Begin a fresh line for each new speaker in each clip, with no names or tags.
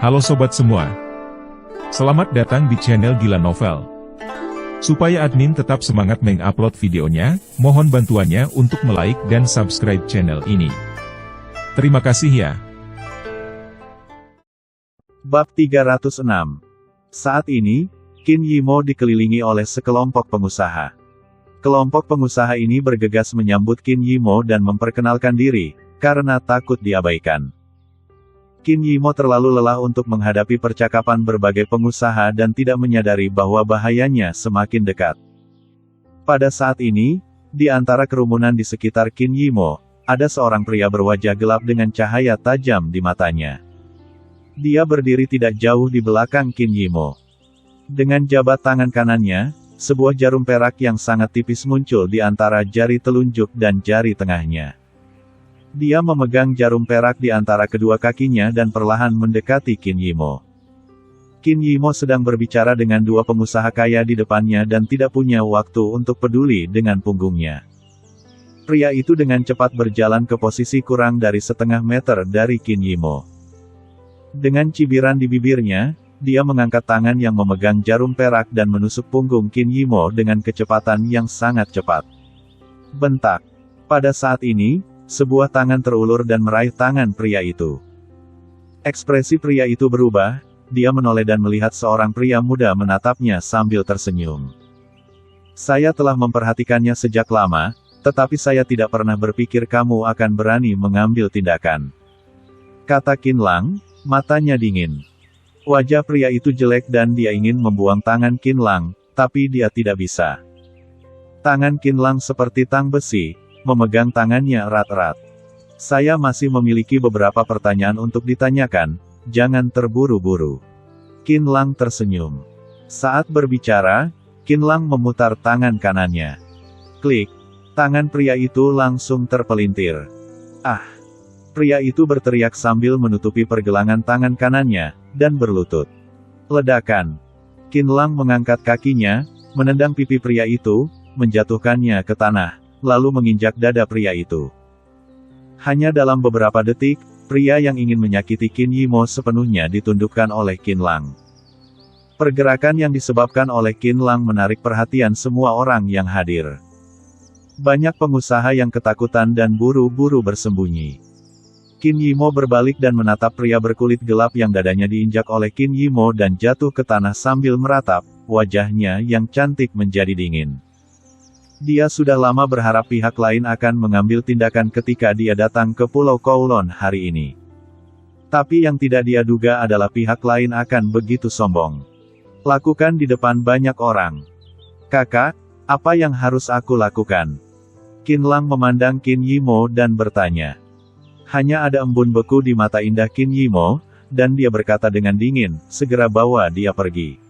Halo sobat semua. Selamat datang di channel Gila Novel. Supaya admin tetap semangat mengupload videonya, mohon bantuannya untuk like dan subscribe channel ini. Terima kasih ya.
Bab 306. Saat ini, Qin Yimo dikelilingi oleh sekelompok pengusaha. Kelompok pengusaha ini bergegas menyambut Qin Yimo dan memperkenalkan diri, karena takut diabaikan. Qin Yimo terlalu lelah untuk menghadapi percakapan berbagai pengusaha dan tidak menyadari bahwa bahayanya semakin dekat. Pada saat ini, di antara kerumunan di sekitar Qin Yimo, ada seorang pria berwajah gelap dengan cahaya tajam di matanya. Dia berdiri tidak jauh di belakang Qin Yimo. Dengan jabat tangan kanannya, sebuah jarum perak yang sangat tipis muncul di antara jari telunjuk dan jari tengahnya. Dia memegang jarum perak di antara kedua kakinya dan perlahan mendekati Qin Yimo. Qin Yimo sedang berbicara dengan dua pengusaha kaya di depannya dan tidak punya waktu untuk peduli dengan punggungnya. Pria itu dengan cepat berjalan ke posisi kurang dari setengah meter dari Qin Yimo. Dengan cibiran di bibirnya, dia mengangkat tangan yang memegang jarum perak dan menusuk punggung Qin Yimo dengan kecepatan yang sangat cepat. Bentak. Pada saat ini, sebuah tangan terulur dan meraih tangan pria itu. Ekspresi pria itu berubah, dia menoleh dan melihat seorang pria muda menatapnya sambil tersenyum. Saya telah memperhatikannya sejak lama, tetapi saya tidak pernah berpikir kamu akan berani mengambil tindakan. Kata Qin Lang, matanya dingin. Wajah pria itu jelek dan dia ingin membuang tangan Qin Lang, tapi dia tidak bisa. Tangan Qin Lang seperti tang besi, memegang tangannya erat-erat. Saya masih memiliki beberapa pertanyaan untuk ditanyakan, jangan terburu-buru. Qin Lang tersenyum. Saat berbicara, Qin Lang memutar tangan kanannya. Klik. Tangan pria itu langsung terpelintir. Ah! Pria itu berteriak sambil menutupi pergelangan tangan kanannya, dan berlutut. Ledakan. Qin Lang mengangkat kakinya, menendang pipi pria itu, menjatuhkannya ke tanah, lalu menginjak dada pria itu. Hanya dalam beberapa detik, pria yang ingin menyakiti Qin Yimo sepenuhnya ditundukkan oleh Qin Lang. Pergerakan yang disebabkan oleh Qin Lang menarik perhatian semua orang yang hadir. Banyak pengusaha yang ketakutan dan buru-buru bersembunyi. Qin Yimo berbalik dan menatap pria berkulit gelap yang dadanya diinjak oleh Qin Yimo dan jatuh ke tanah sambil meratap, wajahnya yang cantik menjadi dingin. Dia sudah lama berharap pihak lain akan mengambil tindakan ketika dia datang ke Pulau Kowloon hari ini. Tapi yang tidak dia duga adalah pihak lain akan begitu sombong. Lakukan di depan banyak orang. Kakak, apa yang harus aku lakukan? Qin Lang memandang Qin Yimo dan bertanya. Hanya ada embun beku di mata indah Qin Yimo, dan dia berkata dengan dingin, segera bawa dia pergi.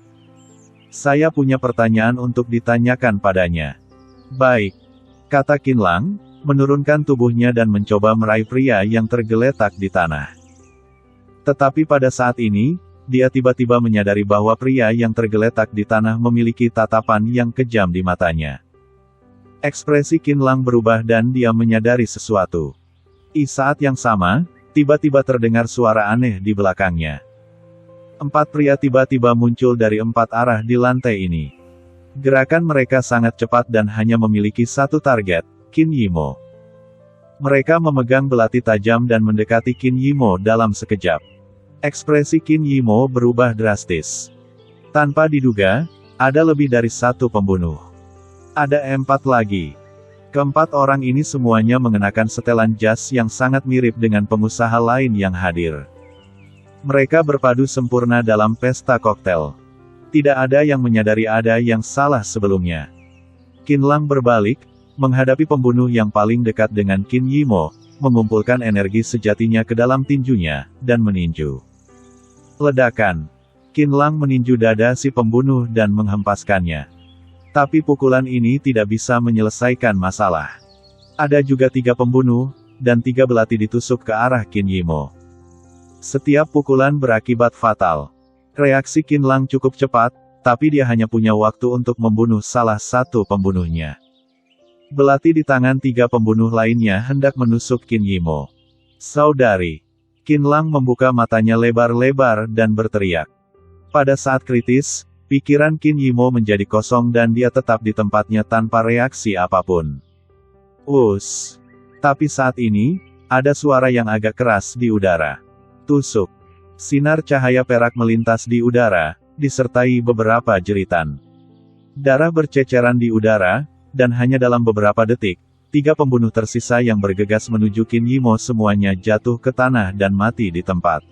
Saya punya pertanyaan untuk ditanyakan padanya. Baik, kata Qin Lang, menurunkan tubuhnya dan mencoba meraih pria yang tergeletak di tanah. Tetapi pada saat ini, dia tiba-tiba menyadari bahwa pria yang tergeletak di tanah memiliki tatapan yang kejam di matanya. Ekspresi Qin Lang berubah dan dia menyadari sesuatu. Di saat yang sama, tiba-tiba terdengar suara aneh di belakangnya. 4 pria tiba-tiba muncul dari 4 arah di lantai ini. Gerakan mereka sangat cepat dan hanya memiliki satu target, Qin Yimo. Mereka memegang belati tajam dan mendekati Qin Yimo dalam sekejap. Ekspresi Qin Yimo berubah drastis. Tanpa diduga, ada lebih dari satu pembunuh. Ada 4 lagi. Keempat orang ini semuanya mengenakan setelan jas yang sangat mirip dengan pengusaha lain yang hadir. Mereka berpadu sempurna dalam pesta koktel. Tidak ada yang menyadari ada yang salah sebelumnya. Qin Lang berbalik, menghadapi pembunuh yang paling dekat dengan Qin Yimo, mengumpulkan energi sejatinya ke dalam tinjunya, dan meninju. Ledakan. Qin Lang meninju dada si pembunuh dan menghempaskannya. Tapi pukulan ini tidak bisa menyelesaikan masalah. Ada juga 3 pembunuh, dan 3 belati ditusuk ke arah Qin Yimo. Setiap pukulan berakibat fatal. Reaksi Qin Lang cukup cepat, tapi dia hanya punya waktu untuk membunuh salah satu pembunuhnya. Belati di tangan 3 pembunuh lainnya hendak menusuk Qin Yimo. Saudari, Qin Lang membuka matanya lebar-lebar dan berteriak. Pada saat kritis, pikiran Qin Yimo menjadi kosong dan dia tetap di tempatnya tanpa reaksi apapun. Us. Tapi saat ini, ada suara yang agak keras di udara. Tusuk. Sinar cahaya perak melintas di udara, disertai beberapa jeritan. Darah berceceran di udara, dan hanya dalam beberapa detik, 3 pembunuh tersisa yang bergegas menuju Qin Yimo semuanya jatuh ke tanah dan mati di tempat.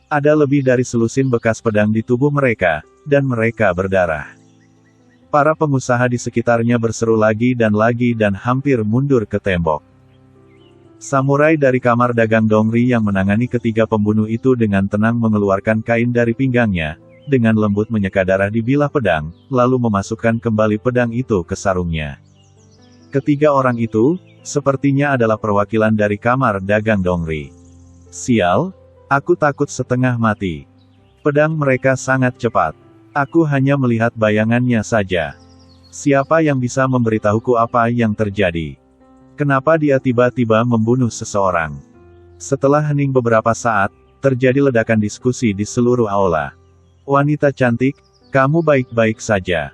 Ada lebih dari selusin bekas pedang di tubuh mereka, dan mereka berdarah. Para pengusaha di sekitarnya berseru lagi dan hampir mundur ke tembok. Samurai dari kamar dagang Dongri yang menangani ketiga pembunuh itu dengan tenang mengeluarkan kain dari pinggangnya, dengan lembut menyeka darah di bilah pedang, lalu memasukkan kembali pedang itu ke sarungnya. Ketiga orang itu, sepertinya adalah perwakilan dari kamar dagang Dongri. Sial, aku takut setengah mati. Pedang mereka sangat cepat. Aku hanya melihat bayangannya saja. Siapa yang bisa memberitahuku apa yang terjadi? Kenapa dia tiba-tiba membunuh seseorang? Setelah hening beberapa saat, terjadi ledakan diskusi di seluruh aula. Wanita cantik, kamu baik-baik saja.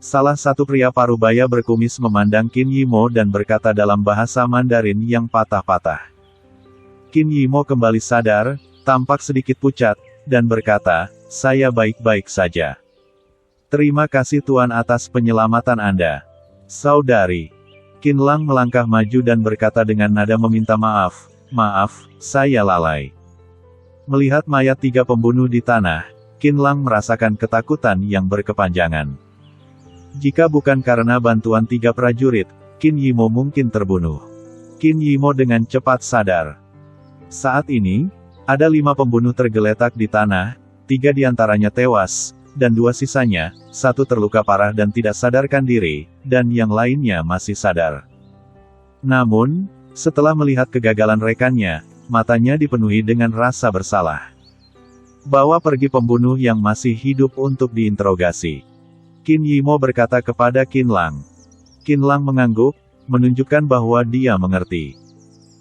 Salah satu pria parubaya berkumis memandang Qin Yimo dan berkata dalam bahasa Mandarin yang patah-patah. Qin Yimo kembali sadar, tampak sedikit pucat, dan berkata, saya baik-baik saja. Terima kasih Tuan atas penyelamatan Anda. Saudari. Qin Lang melangkah maju dan berkata dengan nada meminta maaf, maaf, saya lalai. Melihat mayat 3 pembunuh di tanah, Qin Lang merasakan ketakutan yang berkepanjangan. Jika bukan karena bantuan 3 prajurit, Qin Yimo mungkin terbunuh. Qin Yimo dengan cepat sadar. Saat ini, ada 5 pembunuh tergeletak di tanah, 3 diantaranya tewas, dan 2 sisanya, 1 terluka parah dan tidak sadarkan diri, dan yang lainnya masih sadar. Namun, setelah melihat kegagalan rekannya, matanya dipenuhi dengan rasa bersalah. Bawa pergi pembunuh yang masih hidup untuk diinterogasi. Qin Yimo berkata kepada Qin Lang. Qin Lang mengangguk, menunjukkan bahwa dia mengerti.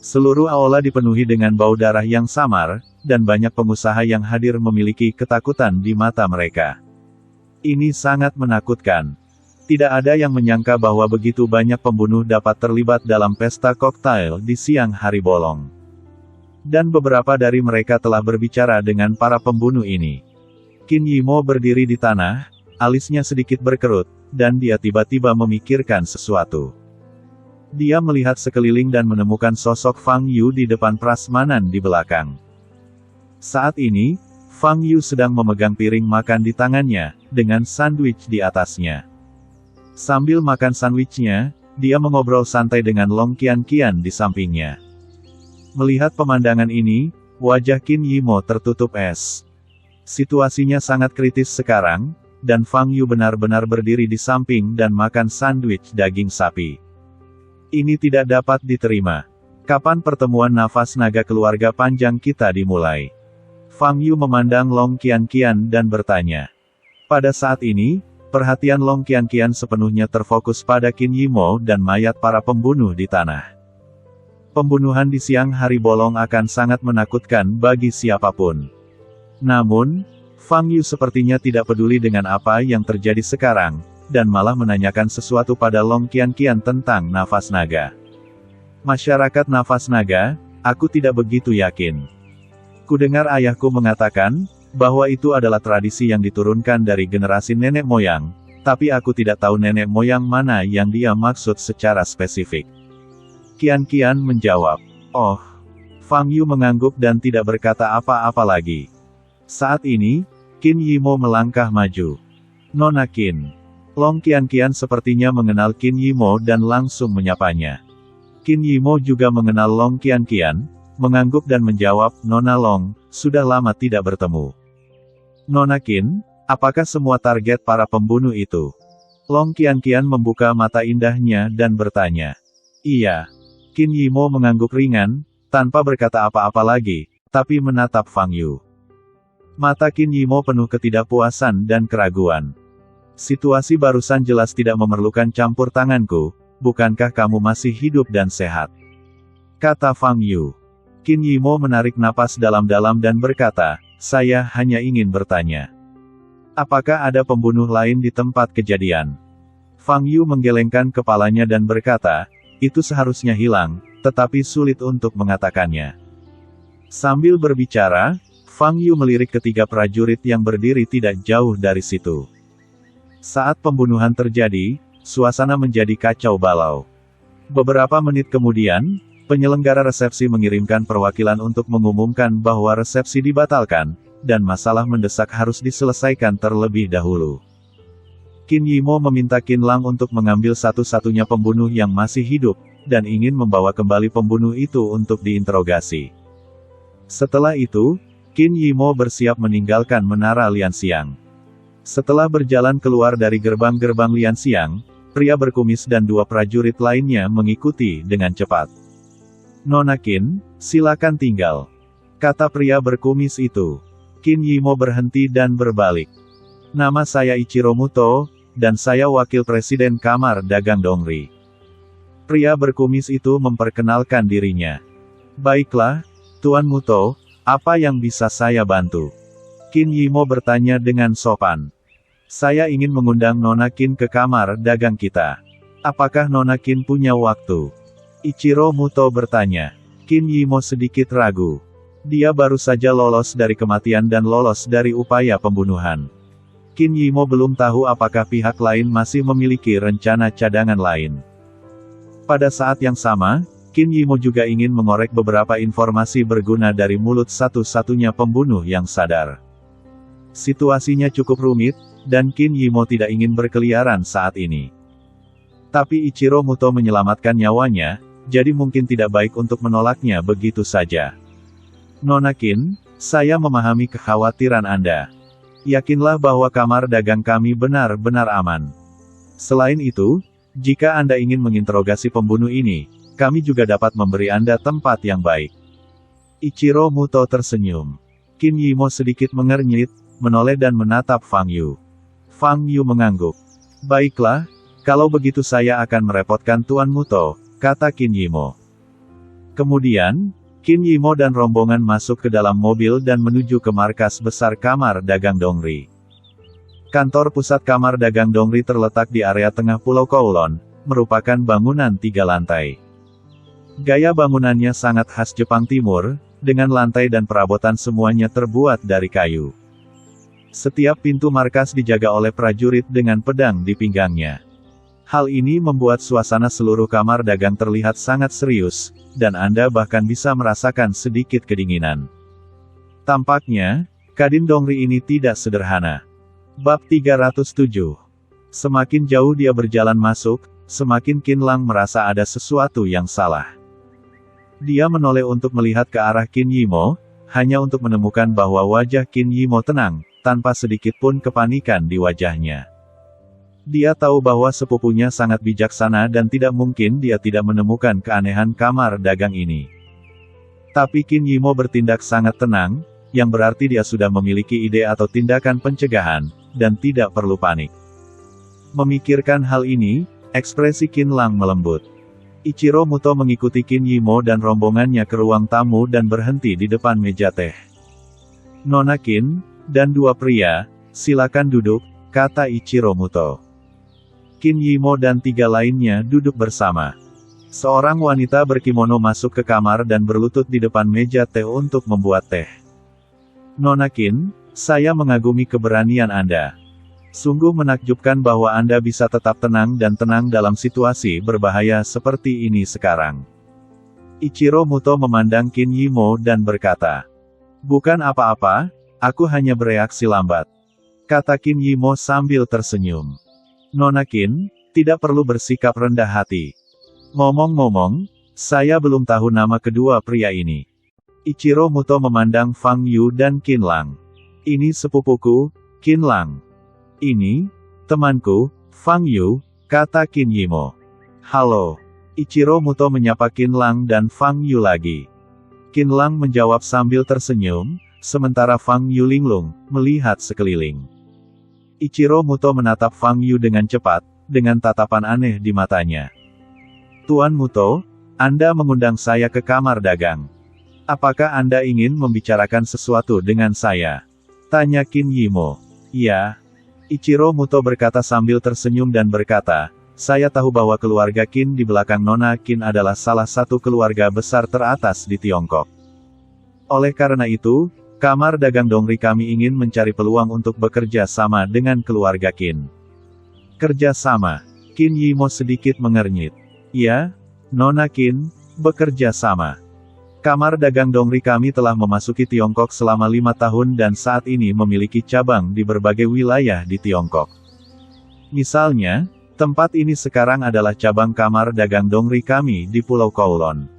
Seluruh aula dipenuhi dengan bau darah yang samar, dan banyak pengusaha yang hadir memiliki ketakutan di mata mereka. Ini sangat menakutkan. Tidak ada yang menyangka bahwa begitu banyak pembunuh dapat terlibat dalam pesta koktail di siang hari bolong. Dan beberapa dari mereka telah berbicara dengan para pembunuh ini. Qin Yimo berdiri di tanah, alisnya sedikit berkerut, dan dia tiba-tiba memikirkan sesuatu. Dia melihat sekeliling dan menemukan sosok Fang Yu di depan prasmanan di belakang. Saat ini, Fang Yu sedang memegang piring makan di tangannya, dengan sandwich di atasnya. Sambil makan sandwichnya, dia mengobrol santai dengan Long Qianqian di sampingnya. Melihat pemandangan ini, wajah Qin Yimo tertutup es. Situasinya sangat kritis sekarang, dan Fang Yu benar-benar berdiri di samping dan makan sandwich daging sapi. Ini tidak dapat diterima. Kapan pertemuan nafas naga keluarga panjang kita dimulai? Fang Yu memandang Long Qianqian dan bertanya. Pada saat ini, perhatian Long Qianqian sepenuhnya terfokus pada Qin Yimo dan mayat para pembunuh di tanah. Pembunuhan di siang hari bolong akan sangat menakutkan bagi siapapun. Namun, Fang Yu sepertinya tidak peduli dengan apa yang terjadi sekarang, dan malah menanyakan sesuatu pada Long Qianqian tentang nafas naga. Masyarakat nafas naga, aku tidak begitu yakin. Kudengar ayahku mengatakan, bahwa itu adalah tradisi yang diturunkan dari generasi nenek moyang, tapi aku tidak tahu nenek moyang mana yang dia maksud secara spesifik. Qianqian menjawab. Oh. Fang Yu mengangguk dan tidak berkata apa-apa lagi. Saat ini, Qin Yimo melangkah maju. Nona Qin. Long Qianqian sepertinya mengenal Qin Yimo dan langsung menyapanya. Qin Yimo juga mengenal Long Qianqian, mengangguk dan menjawab, Nona Long, sudah lama tidak bertemu. Nona Qin, apakah semua target para pembunuh itu? Long Qianqian membuka mata indahnya dan bertanya. Iya. Qin Yimo mengangguk ringan, tanpa berkata apa-apa lagi, tapi menatap Fang Yu. Mata Qin Yimo penuh ketidakpuasan dan keraguan. Situasi barusan jelas tidak memerlukan campur tanganku, bukankah kamu masih hidup dan sehat? Kata Fang Yu. Qin Yimo menarik napas dalam-dalam dan berkata, "Saya hanya ingin bertanya. Apakah ada pembunuh lain di tempat kejadian?" Fang Yu menggelengkan kepalanya dan berkata, "Itu seharusnya hilang, tetapi sulit untuk mengatakannya." Sambil berbicara, Fang Yu melirik ketiga prajurit yang berdiri tidak jauh dari situ. Saat pembunuhan terjadi, suasana menjadi kacau balau. Beberapa menit kemudian, penyelenggara resepsi mengirimkan perwakilan untuk mengumumkan bahwa resepsi dibatalkan, dan masalah mendesak harus diselesaikan terlebih dahulu. Qin Yimo meminta Qin Lang untuk mengambil satu-satunya pembunuh yang masih hidup, dan ingin membawa kembali pembunuh itu untuk diinterogasi. Setelah itu, Qin Yimo bersiap meninggalkan Menara Lianxiang. Setelah berjalan keluar dari gerbang-gerbang Lianxiang, pria berkumis dan dua prajurit lainnya mengikuti dengan cepat. "Nona Qin, silakan tinggal," kata pria berkumis itu. Qin Yimo berhenti dan berbalik. "Nama saya Ichiro Muto, dan saya wakil presiden Kamar Dagang Dongri." Pria berkumis itu memperkenalkan dirinya. "Baiklah, Tuan Muto, apa yang bisa saya bantu?" Qin Yimo bertanya dengan sopan. "Saya ingin mengundang Nona Qin ke kamar dagang kita. Apakah Nona Qin punya waktu?" Ichiro Muto bertanya. Qin Yimo sedikit ragu. Dia baru saja lolos dari kematian dan lolos dari upaya pembunuhan. Qin Yimo belum tahu apakah pihak lain masih memiliki rencana cadangan lain. Pada saat yang sama, Qin Yimo juga ingin mengorek beberapa informasi berguna dari mulut satu-satunya pembunuh yang sadar. Situasinya cukup rumit, dan Qin Yimo tidak ingin berkeliaran saat ini. Tapi Ichiro Muto menyelamatkan nyawanya, jadi mungkin tidak baik untuk menolaknya begitu saja. "Nona Qin, saya memahami kekhawatiran Anda. Yakinlah bahwa kamar dagang kami benar-benar aman. Selain itu, jika Anda ingin menginterogasi pembunuh ini, kami juga dapat memberi Anda tempat yang baik." Ichiro Muto tersenyum. Qin Yimo sedikit mengernyit, menoleh dan menatap Fang Yu. Fang Yu mengangguk. "Baiklah, kalau begitu saya akan merepotkan Tuan Muto," kata Qin Yimo. Kemudian, Qin Yimo dan rombongan masuk ke dalam mobil dan menuju ke markas besar Kamar Dagang Dongri. Kantor pusat Kamar Dagang Dongri terletak di area tengah Pulau Kowloon, merupakan bangunan 3 lantai. Gaya bangunannya sangat khas Jepang Timur, dengan lantai dan perabotan semuanya terbuat dari kayu. Setiap pintu markas dijaga oleh prajurit dengan pedang di pinggangnya. Hal ini membuat suasana seluruh kamar dagang terlihat sangat serius, dan Anda bahkan bisa merasakan sedikit kedinginan. Tampaknya, Kadin Dongri ini tidak sederhana. Bab 307. Semakin jauh dia berjalan masuk, semakin Qin Lang merasa ada sesuatu yang salah. Dia menoleh untuk melihat ke arah Qin Yimo, hanya untuk menemukan bahwa wajah Qin Yimo tenang, tanpa sedikit pun kepanikan di wajahnya. Dia tahu bahwa sepupunya sangat bijaksana dan tidak mungkin dia tidak menemukan keanehan kamar dagang ini. Tapi Qin Yimo bertindak sangat tenang, yang berarti dia sudah memiliki ide atau tindakan pencegahan, dan tidak perlu panik. Memikirkan hal ini, ekspresi Qin Lang melembut. Ichiro Muto mengikuti Qin Yimo dan rombongannya ke ruang tamu dan berhenti di depan meja teh. "Nona Qin, dan dua pria, silakan duduk," kata Ichiro Muto. Qin Yimo dan 3 lainnya duduk bersama. Seorang wanita berkimono masuk ke kamar dan berlutut di depan meja teh untuk membuat teh. "Nona Qin, saya mengagumi keberanian Anda. Sungguh menakjubkan bahwa Anda bisa tetap tenang dan tenang dalam situasi berbahaya seperti ini sekarang." Ichiro Muto memandang Qin Yimo dan berkata, "Bukan apa-apa, aku hanya bereaksi lambat," kata Qin Yimo sambil tersenyum. "Nona Qin, tidak perlu bersikap rendah hati. Ngomong-ngomong, saya belum tahu nama kedua pria ini." Ichiro Muto memandang Fang Yu dan Qin Lang. "Ini sepupuku, Qin Lang. Ini, temanku, Fang Yu," kata Qin Yimo. "Halo." Ichiro Muto menyapa Qin Lang dan Fang Yu lagi. Qin Lang menjawab sambil tersenyum, sementara Fang Yu linglung, melihat sekeliling. Ichiro Muto menatap Fang Yu dengan cepat, dengan tatapan aneh di matanya. "Tuan Muto, Anda mengundang saya ke kamar dagang. Apakah Anda ingin membicarakan sesuatu dengan saya? Tanya Qin Yimo. Ya. Ichiro Muto berkata sambil tersenyum dan berkata, saya tahu bahwa keluarga Qin di belakang Nona Qin adalah salah satu keluarga besar teratas di Tiongkok. Oleh karena itu, Kamar Dagang Dongri kami ingin mencari peluang untuk bekerja sama dengan keluarga Qin. Kerja sama. Qin Yimo sedikit mengernyit. Ya, Nona Qin, bekerja sama. Kamar Dagang Dongri kami telah memasuki Tiongkok selama 5 tahun dan saat ini memiliki cabang di berbagai wilayah di Tiongkok. Misalnya, tempat ini sekarang adalah cabang Kamar Dagang Dongri kami di Pulau Kowloon.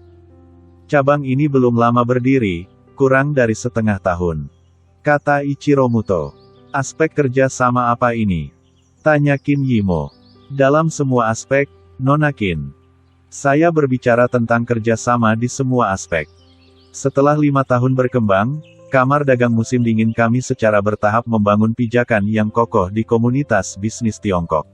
Cabang ini belum lama berdiri, kurang dari setengah tahun. Kata Ichiro Muto. Aspek kerja sama apa ini? Tanya Qin Yimo. Dalam semua aspek, Nona Qin. Saya berbicara tentang kerjasama di semua aspek. Setelah 5 tahun berkembang, Kamar Dagang Musim Dingin kami secara bertahap membangun pijakan yang kokoh di komunitas bisnis Tiongkok.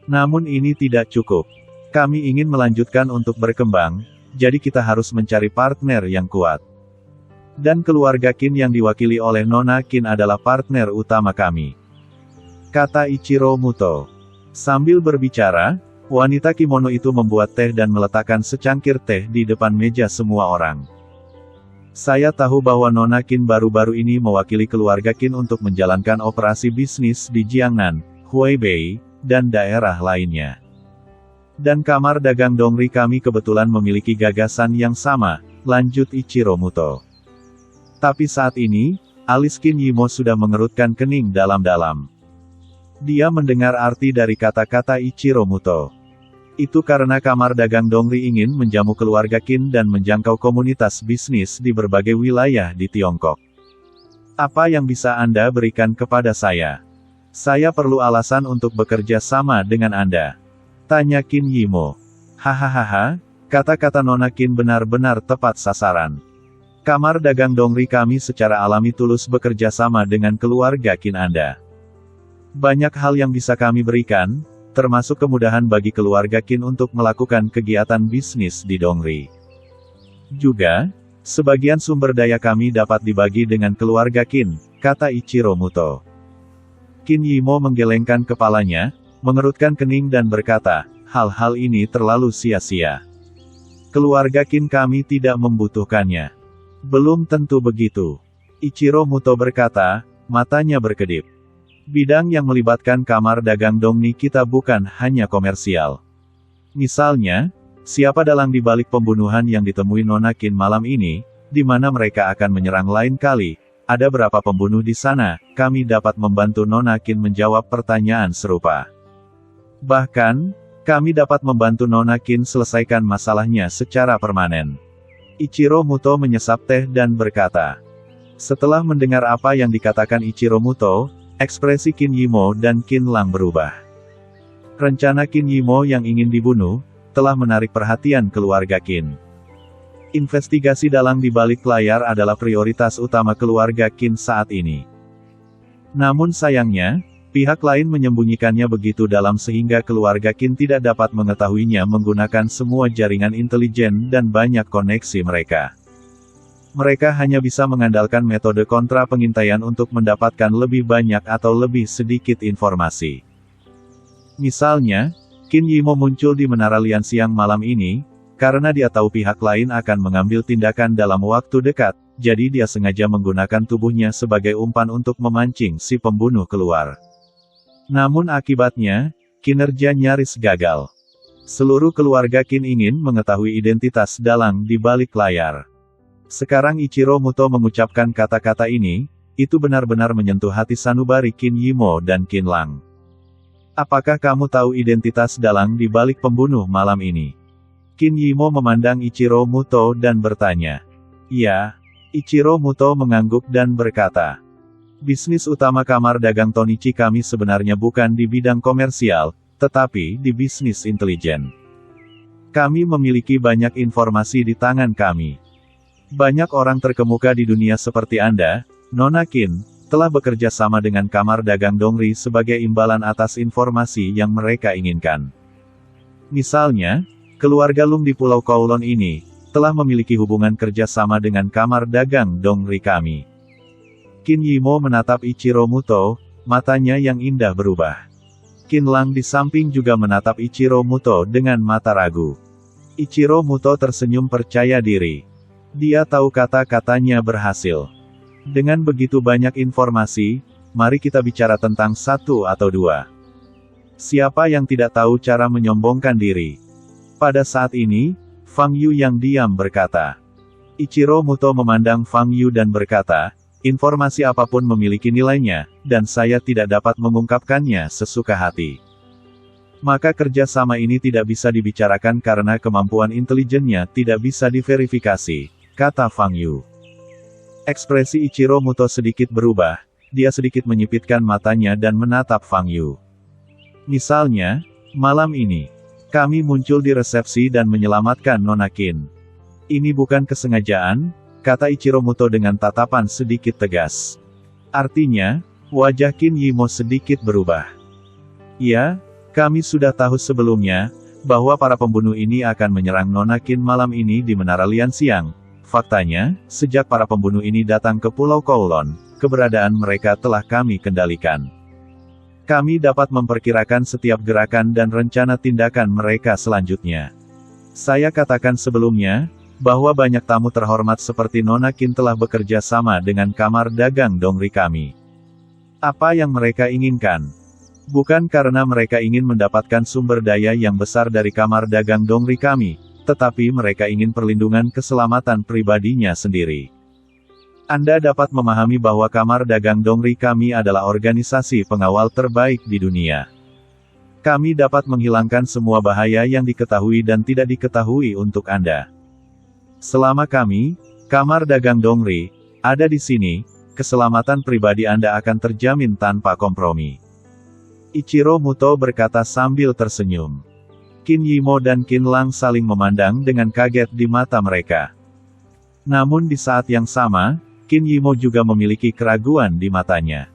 Namun ini tidak cukup. Kami ingin melanjutkan untuk berkembang, jadi kita harus mencari partner yang kuat. Dan keluarga Qin yang diwakili oleh Nona Qin adalah partner utama kami. Kata Ichiro Muto. Sambil berbicara, wanita kimono itu membuat teh dan meletakkan secangkir teh di depan meja semua orang. Saya tahu bahwa Nona Qin baru-baru ini mewakili keluarga Qin untuk menjalankan operasi bisnis di Jiangnan, Huaibei, dan daerah lainnya. Dan Kamar Dagang Dongri kami kebetulan memiliki gagasan yang sama, lanjut Ichiro Muto. Tapi saat ini, alis Qin Yimo sudah mengerutkan kening dalam-dalam. Dia mendengar arti dari kata-kata Ichiro Muto. Itu karena Kamar Dagang Dongri ingin menjamu keluarga Qin dan menjangkau komunitas bisnis di berbagai wilayah di Tiongkok. Apa yang bisa Anda berikan kepada saya? Saya perlu alasan untuk bekerja sama dengan Anda. Tanya Qin Yimo. Hahaha, kata-kata Nona Qin benar-benar tepat sasaran. Kamar Dagang Dongri kami secara alami tulus bekerja sama dengan keluarga Qin Anda. Banyak hal yang bisa kami berikan, termasuk kemudahan bagi keluarga Qin untuk melakukan kegiatan bisnis di Dongri. Juga, sebagian sumber daya kami dapat dibagi dengan keluarga Qin, kata Ichiro Muto. Qin Yimo menggelengkan kepalanya, mengerutkan kening dan berkata, hal-hal ini terlalu sia-sia. Keluarga Qin kami tidak membutuhkannya. Belum tentu begitu. Ichiro Muto berkata, matanya berkedip. Bidang yang melibatkan Kamar Dagang Dongri kita bukan hanya komersial. Misalnya, siapa dalang di balik pembunuhan yang ditemui Nona Qin malam ini, di mana mereka akan menyerang lain kali, ada berapa pembunuh di sana, kami dapat membantu Nona Qin menjawab pertanyaan serupa. Bahkan, kami dapat membantu Nona Qin selesaikan masalahnya secara permanen. Ichiro Muto menyesap teh dan berkata. Setelah mendengar apa yang dikatakan Ichiro Muto, ekspresi Qin Yimo dan Qin Lang berubah. Rencana Qin Yimo yang ingin dibunuh, telah menarik perhatian keluarga Qin. Investigasi dalang di balik layar adalah prioritas utama keluarga Qin saat ini. Namun sayangnya, pihak lain menyembunyikannya begitu dalam sehingga keluarga Qin tidak dapat mengetahuinya menggunakan semua jaringan intelijen dan banyak koneksi mereka. Mereka hanya bisa mengandalkan metode kontra pengintaian untuk mendapatkan lebih banyak atau lebih sedikit informasi. Misalnya, Qin Yimo muncul di Menara Lian siang malam ini, karena dia tahu pihak lain akan mengambil tindakan dalam waktu dekat, jadi dia sengaja menggunakan tubuhnya sebagai umpan untuk memancing si pembunuh keluar. Namun akibatnya, kinerja nyaris gagal. Seluruh keluarga Qin ingin mengetahui identitas dalang di balik layar. Sekarang Ichiro Muto mengucapkan kata-kata ini, itu benar-benar menyentuh hati sanubari Qin Yimo dan Qin Lang. Apakah kamu tahu identitas dalang di balik pembunuh malam ini? Qin Yimo memandang Ichiro Muto dan bertanya. Ya, Ichiro Muto mengangguk dan berkata. Bisnis utama Kamar Dagang Tonichi kami sebenarnya bukan di bidang komersial, tetapi di bisnis intelijen. Kami memiliki banyak informasi di tangan kami. Banyak orang terkemuka di dunia seperti Anda, Nona Qin, telah bekerja sama dengan Kamar Dagang Dongri sebagai imbalan atas informasi yang mereka inginkan. Misalnya, keluarga Lung di Pulau Kowloon ini, telah memiliki hubungan kerja sama dengan kamar dagang Dongri kami. Qin Yimo menatap Ichiro Muto, matanya yang indah berubah. Qin Lang di samping juga menatap Ichiro Muto dengan mata ragu. Ichiro Muto tersenyum percaya diri. Dia tahu kata-katanya berhasil. Dengan begitu banyak informasi, mari kita bicara tentang satu atau dua. Siapa yang tidak tahu cara menyombongkan diri? Pada saat ini, Fang Yu yang diam berkata. Ichiro Muto memandang Fang Yu dan berkata, informasi apapun memiliki nilainya, dan saya tidak dapat mengungkapkannya sesuka hati. Maka kerjasama ini tidak bisa dibicarakan karena kemampuan intelijennya tidak bisa diverifikasi, kata Fang Yu. Ekspresi Ichiro Muto sedikit berubah, dia sedikit menyipitkan matanya dan menatap Fang Yu. Misalnya, malam ini, kami muncul di resepsi dan menyelamatkan Nona Qin. Ini bukan kesengajaan, kata Ichiro Muto dengan tatapan sedikit tegas. Artinya, wajah Qin Yimo sedikit berubah. Ya, kami sudah tahu sebelumnya, bahwa para pembunuh ini akan menyerang Nona Qin malam ini di Menara Lian Xiang. Faktanya, sejak para pembunuh ini datang ke Pulau Kowloon, keberadaan mereka telah kami kendalikan. Kami dapat memperkirakan setiap gerakan dan rencana tindakan mereka selanjutnya. Saya katakan sebelumnya, bahwa banyak tamu terhormat seperti Nona Qin telah bekerja sama dengan kamar dagang Dongri kami. Apa yang mereka inginkan? Bukan karena mereka ingin mendapatkan sumber daya yang besar dari kamar dagang Dongri kami, tetapi mereka ingin perlindungan keselamatan pribadinya sendiri. Anda dapat memahami bahwa kamar dagang Dongri kami adalah organisasi pengawal terbaik di dunia. Kami dapat menghilangkan semua bahaya yang diketahui dan tidak diketahui untuk Anda. Selama kami, kamar dagang Dongri, ada di sini, keselamatan pribadi Anda akan terjamin tanpa kompromi. Ichiro Muto berkata sambil tersenyum. Qin Yimo dan Qin Lang saling memandang dengan kaget di mata mereka. Namun di saat yang sama, Qin Yimo juga memiliki keraguan di matanya.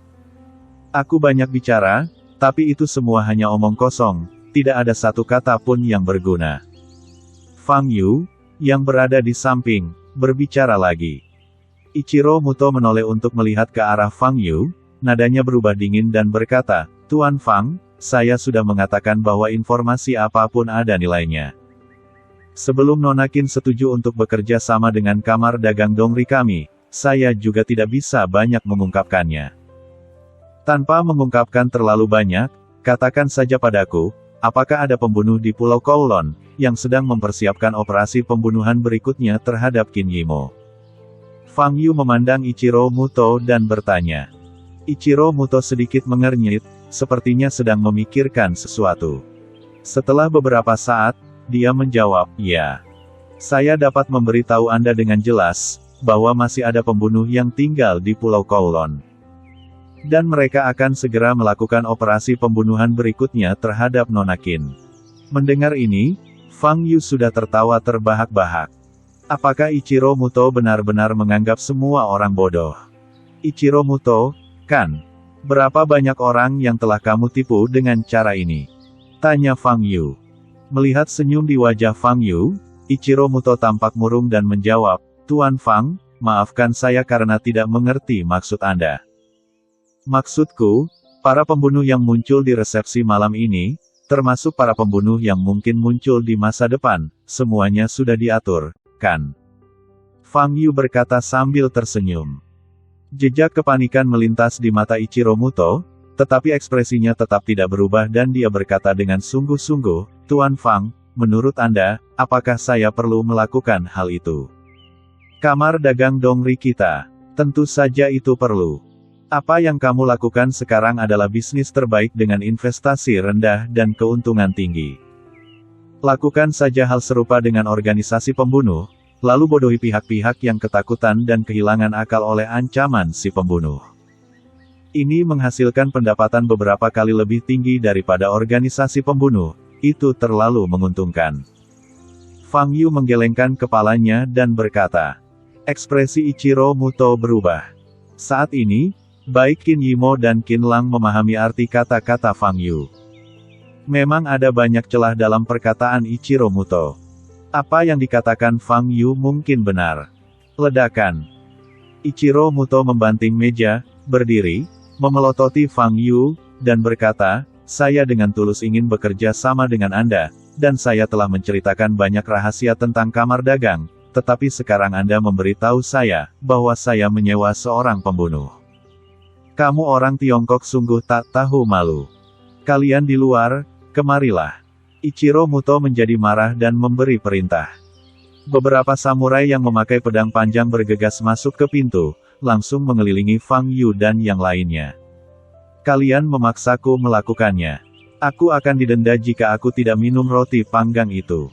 Aku banyak bicara, tapi itu semua hanya omong kosong, tidak ada satu kata pun yang berguna. Fang Yu, yang berada di samping, berbicara lagi. Ichiro Muto menoleh untuk melihat ke arah Fang Yu, nadanya berubah dingin dan berkata, Tuan Fang, saya sudah mengatakan bahwa informasi apapun ada nilainya. Sebelum Nona Qin setuju untuk bekerja sama dengan kamar dagang Dongri kami, saya juga tidak bisa banyak mengungkapkannya. Tanpa mengungkapkan terlalu banyak, katakan saja padaku, apakah ada pembunuh di Pulau Kowloon, yang sedang mempersiapkan operasi pembunuhan berikutnya terhadap Qin Yimo? Fang Yu memandang Ichiro Muto dan bertanya. Ichiro Muto sedikit mengernyit, sepertinya sedang memikirkan sesuatu. Setelah beberapa saat, dia menjawab, ya. Saya dapat memberitahu Anda dengan jelas, bahwa masih ada pembunuh yang tinggal di Pulau Kowloon. Dan mereka akan segera melakukan operasi pembunuhan berikutnya terhadap Nona Qin. Mendengar ini, Fang Yu sudah tertawa terbahak-bahak. Apakah Ichiro Muto benar-benar menganggap semua orang bodoh? Ichiro Muto, kan? Berapa banyak orang yang telah kamu tipu dengan cara ini? Tanya Fang Yu. Melihat senyum di wajah Fang Yu, Ichiro Muto tampak murung dan menjawab, Tuan Fang, maafkan saya karena tidak mengerti maksud Anda. Maksudku, para pembunuh yang muncul di resepsi malam ini, termasuk para pembunuh yang mungkin muncul di masa depan, semuanya sudah diatur, kan? Fang Yu berkata sambil tersenyum. Jejak kepanikan melintas di mata Ichiro Muto, tetapi ekspresinya tetap tidak berubah dan dia berkata dengan sungguh-sungguh, Tuan Fang, menurut Anda, apakah saya perlu melakukan hal itu? Kamar dagang Dongri kita. Tentu saja itu perlu. Apa yang kamu lakukan sekarang adalah bisnis terbaik dengan investasi rendah dan keuntungan tinggi. Lakukan saja hal serupa dengan organisasi pembunuh, lalu bodohi pihak-pihak yang ketakutan dan kehilangan akal oleh ancaman si pembunuh. Ini menghasilkan pendapatan beberapa kali lebih tinggi daripada organisasi pembunuh, itu terlalu menguntungkan. Fang Yu menggelengkan kepalanya dan berkata. Ekspresi Ichiro Muto berubah. Saat ini, baik Qin Yimo dan Qin Lang memahami arti kata-kata Fang Yu. Memang ada banyak celah dalam perkataan Ichiro Muto. Apa yang dikatakan Fang Yu mungkin benar. Ledakan. Ichiro Muto membanting meja, berdiri, memelototi Fang Yu, dan berkata, "Saya dengan tulus ingin bekerja sama dengan Anda, dan saya telah menceritakan banyak rahasia tentang kamar dagang, tetapi sekarang Anda memberitahu saya, bahwa saya menyewa seorang pembunuh. Kamu orang Tiongkok sungguh tak tahu malu. Kalian di luar, kemarilah." Ichiro Muto menjadi marah dan memberi perintah. Beberapa samurai yang memakai pedang panjang bergegas masuk ke pintu, langsung mengelilingi Fang Yu dan yang lainnya. "Kalian memaksaku melakukannya. Aku akan didenda jika aku tidak minum roti panggang itu,"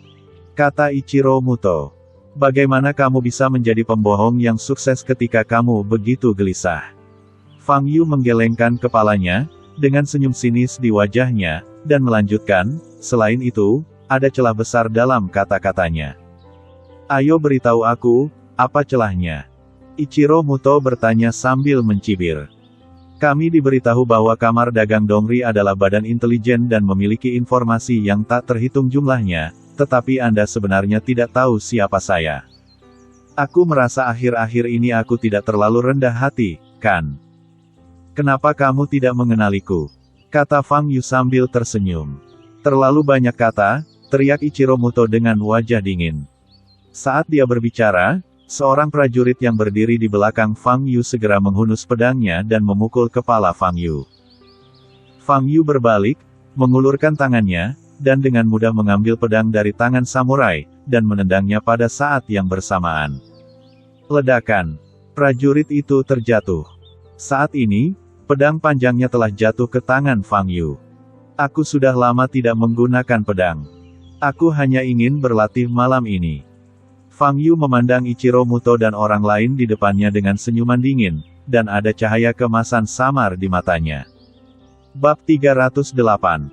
kata Ichiro Muto. "Bagaimana kamu bisa menjadi pembohong yang sukses ketika kamu begitu gelisah?" Fang Yu menggelengkan kepalanya, dengan senyum sinis di wajahnya, dan melanjutkan, "Selain itu, ada celah besar dalam kata-katanya. Ayo beritahu aku, apa celahnya?" Ichiro Muto bertanya sambil mencibir. "Kami diberitahu bahwa kamar dagang Dongri adalah badan intelijen dan memiliki informasi yang tak terhitung jumlahnya, tetapi Anda sebenarnya tidak tahu siapa saya. Aku merasa akhir-akhir ini aku tidak terlalu rendah hati, kan? Kenapa kamu tidak mengenaliku?" kata Fang Yu sambil tersenyum. "Terlalu banyak kata," teriak Ichiro Muto dengan wajah dingin. Saat dia berbicara, seorang prajurit yang berdiri di belakang Fang Yu segera menghunus pedangnya dan memukul kepala Fang Yu. Fang Yu berbalik, mengulurkan tangannya, dan dengan mudah mengambil pedang dari tangan samurai, dan menendangnya pada saat yang bersamaan. Ledakan. Prajurit itu terjatuh. Saat ini, pedang panjangnya telah jatuh ke tangan Fang Yu. "Aku sudah lama tidak menggunakan pedang. Aku hanya ingin berlatih malam ini." Fang Yu memandang Ichiro Muto dan orang lain di depannya dengan senyuman dingin, dan ada cahaya kemasan samar di matanya. Bab 308.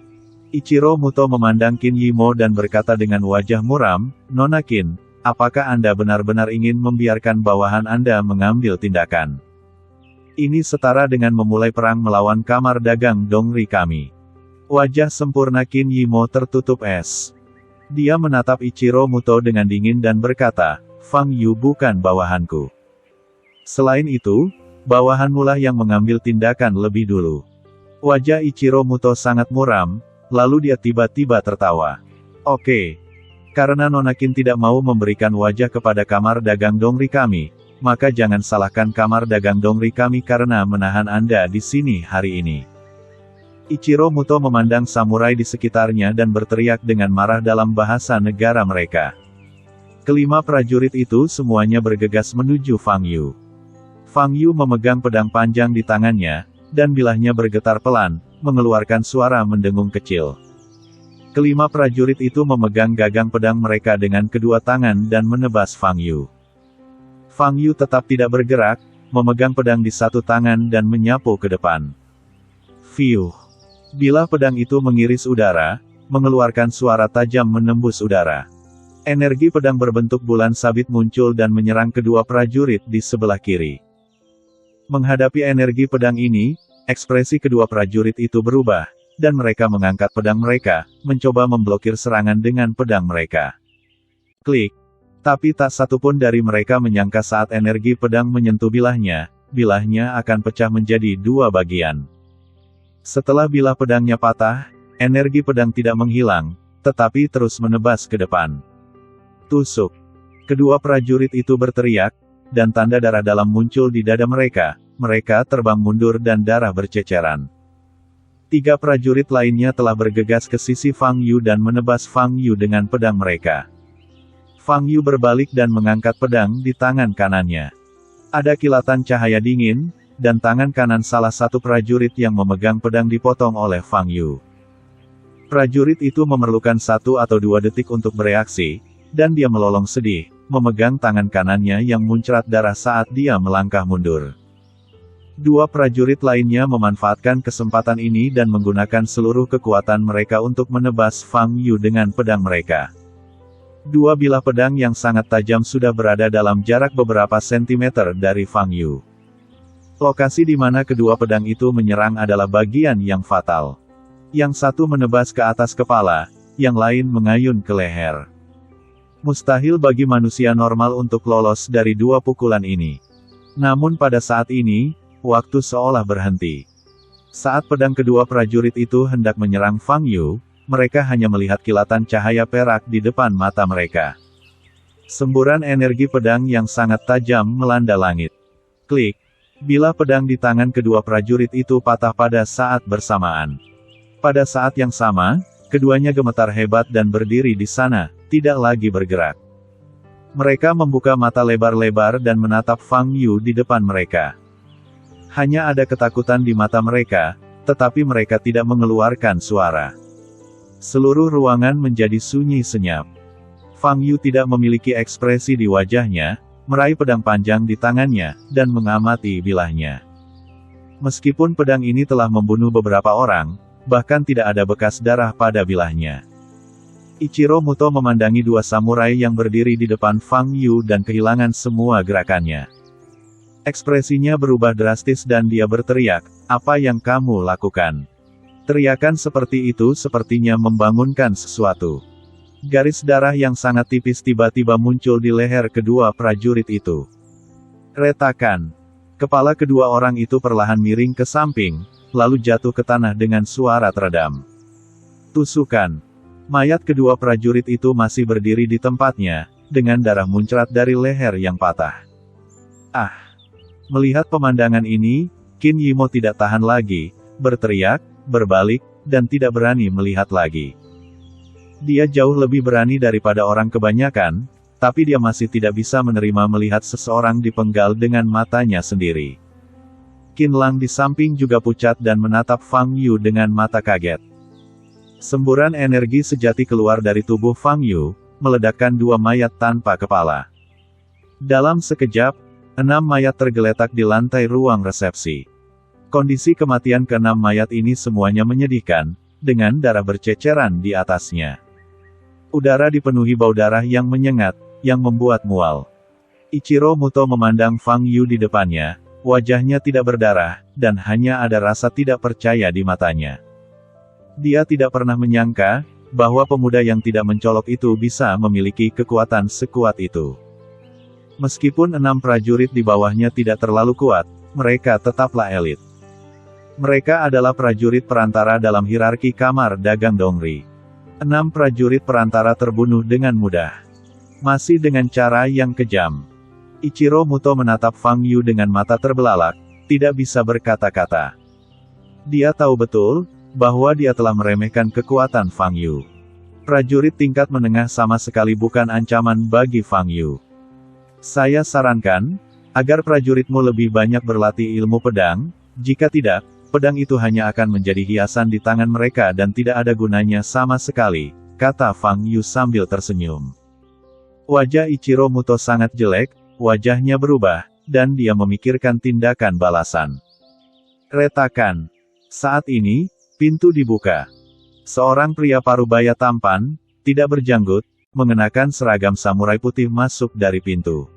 Ichiro Muto memandang Qin Yimo dan berkata dengan wajah muram, "Nona Qin, apakah Anda benar-benar ingin membiarkan bawahan Anda mengambil tindakan? Ini setara dengan memulai perang melawan kamar dagang Dongri kami." Wajah sempurna Qin Yimo tertutup es. Dia menatap Ichiro Muto dengan dingin dan berkata, "Fang Yu bukan bawahanku. Selain itu, bawahanmulah yang mengambil tindakan lebih dulu." Wajah Ichiro Muto sangat muram, lalu dia tiba-tiba tertawa. "Oke. Karena Nona Qin tidak mau memberikan wajah kepada kamar dagang Dongri kami, maka jangan salahkan kamar dagang Dongri kami karena menahan Anda di sini hari ini." Ichiro Muto memandang samurai di sekitarnya dan berteriak dengan marah dalam bahasa negara mereka. Kelima prajurit itu semuanya bergegas menuju Fang Yu. Fang Yu memegang pedang panjang di tangannya, dan bilahnya bergetar pelan, mengeluarkan suara mendengung kecil. Kelima prajurit itu memegang gagang pedang mereka dengan kedua tangan dan menebas Fang Yu. Fang Yu tetap tidak bergerak, memegang pedang di satu tangan dan menyapu ke depan. Fiuh. Bilah pedang itu mengiris udara, mengeluarkan suara tajam menembus udara. Energi pedang berbentuk bulan sabit muncul dan menyerang kedua prajurit di sebelah kiri. Menghadapi energi pedang ini, ekspresi kedua prajurit itu berubah, dan mereka mengangkat pedang mereka, mencoba memblokir serangan dengan pedang mereka. Klik. Tapi tak satu pun dari mereka menyangka saat energi pedang menyentuh bilahnya akan pecah menjadi dua bagian. Setelah bilah pedangnya patah, energi pedang tidak menghilang, tetapi terus menebas ke depan. Tusuk. Kedua prajurit itu berteriak, dan tanda darah dalam muncul di dada mereka. Mereka terbang mundur dan darah berceceran. Tiga prajurit lainnya telah bergegas ke sisi Fang Yu dan menebas Fang Yu dengan pedang mereka. Fang Yu berbalik dan mengangkat pedang di tangan kanannya. Ada kilatan cahaya dingin, dan tangan kanan salah satu prajurit yang memegang pedang dipotong oleh Fang Yu. Prajurit itu memerlukan 1 atau 2 detik untuk bereaksi, dan dia melolong sedih, memegang tangan kanannya yang muncrat darah saat dia melangkah mundur. Dua prajurit lainnya memanfaatkan kesempatan ini dan menggunakan seluruh kekuatan mereka untuk menebas Fang Yu dengan pedang mereka. Dua bilah pedang yang sangat tajam sudah berada dalam jarak beberapa sentimeter dari Fang Yu. Lokasi di mana kedua pedang itu menyerang adalah bagian yang fatal. Yang satu menebas ke atas kepala, yang lain mengayun ke leher. Mustahil bagi manusia normal untuk lolos dari dua pukulan ini. Namun pada saat ini, waktu seolah berhenti. Saat pedang kedua prajurit itu hendak menyerang Fang Yu, mereka hanya melihat kilatan cahaya perak di depan mata mereka. Semburan energi pedang yang sangat tajam melanda langit. Klik. Bila pedang di tangan kedua prajurit itu patah pada saat bersamaan. Pada saat yang sama, keduanya gemetar hebat dan berdiri di sana, tidak lagi bergerak. Mereka membuka mata lebar-lebar dan menatap Fang Yu di depan mereka. Hanya ada ketakutan di mata mereka, tetapi mereka tidak mengeluarkan suara. Seluruh ruangan menjadi sunyi senyap. Fang Yu tidak memiliki ekspresi di wajahnya, meraih pedang panjang di tangannya, dan mengamati bilahnya. Meskipun pedang ini telah membunuh beberapa orang, bahkan tidak ada bekas darah pada bilahnya. Ichiro Muto memandangi dua samurai yang berdiri di depan Fang Yu dan kehilangan semua gerakannya. Ekspresinya berubah drastis dan dia berteriak, "Apa yang kamu lakukan?" Teriakan seperti itu sepertinya membangunkan sesuatu. Garis darah yang sangat tipis tiba-tiba muncul di leher kedua prajurit itu. Retakan. Kepala kedua orang itu perlahan miring ke samping, lalu jatuh ke tanah dengan suara teredam. Tusukan. Mayat kedua prajurit itu masih berdiri di tempatnya, dengan darah muncrat dari leher yang patah. Ah! Melihat pemandangan ini, Qin Yimo tidak tahan lagi, berteriak, berbalik, dan tidak berani melihat lagi. Dia jauh lebih berani daripada orang kebanyakan, tapi dia masih tidak bisa menerima melihat seseorang dipenggal dengan matanya sendiri. Qin Lang di samping juga pucat dan menatap Fang Yu dengan mata kaget. Semburan energi sejati keluar dari tubuh Fang Yu, meledakkan dua mayat tanpa kepala. Dalam sekejap, 6 mayat tergeletak di lantai ruang resepsi. Kondisi kematian ke-6 mayat ini semuanya menyedihkan, dengan darah berceceran di atasnya. Udara dipenuhi bau darah yang menyengat, yang membuat mual. Ichiro Muto memandang Fang Yu di depannya, wajahnya tidak berdarah, dan hanya ada rasa tidak percaya di matanya. Dia tidak pernah menyangka, bahwa pemuda yang tidak mencolok itu bisa memiliki kekuatan sekuat itu. Meskipun 6 prajurit di bawahnya tidak terlalu kuat, mereka tetaplah elit. Mereka adalah prajurit perantara dalam hierarki kamar dagang Dongri. 6 prajurit perantara terbunuh dengan mudah. Masih dengan cara yang kejam. Ichiro Muto menatap Fang Yu dengan mata terbelalak, tidak bisa berkata-kata. Dia tahu betul, bahwa dia telah meremehkan kekuatan Fang Yu. Prajurit tingkat menengah sama sekali bukan ancaman bagi Fang Yu. Saya sarankan, agar prajuritmu lebih banyak berlatih ilmu pedang, jika tidak, pedang itu hanya akan menjadi hiasan di tangan mereka dan tidak ada gunanya sama sekali, kata Fang Yu sambil tersenyum. Wajah Ichiro Muto sangat jelek, wajahnya berubah, dan dia memikirkan tindakan balasan. Retakan. Saat ini, pintu dibuka. Seorang pria parubaya tampan, tidak berjanggut, mengenakan seragam samurai putih masuk dari pintu.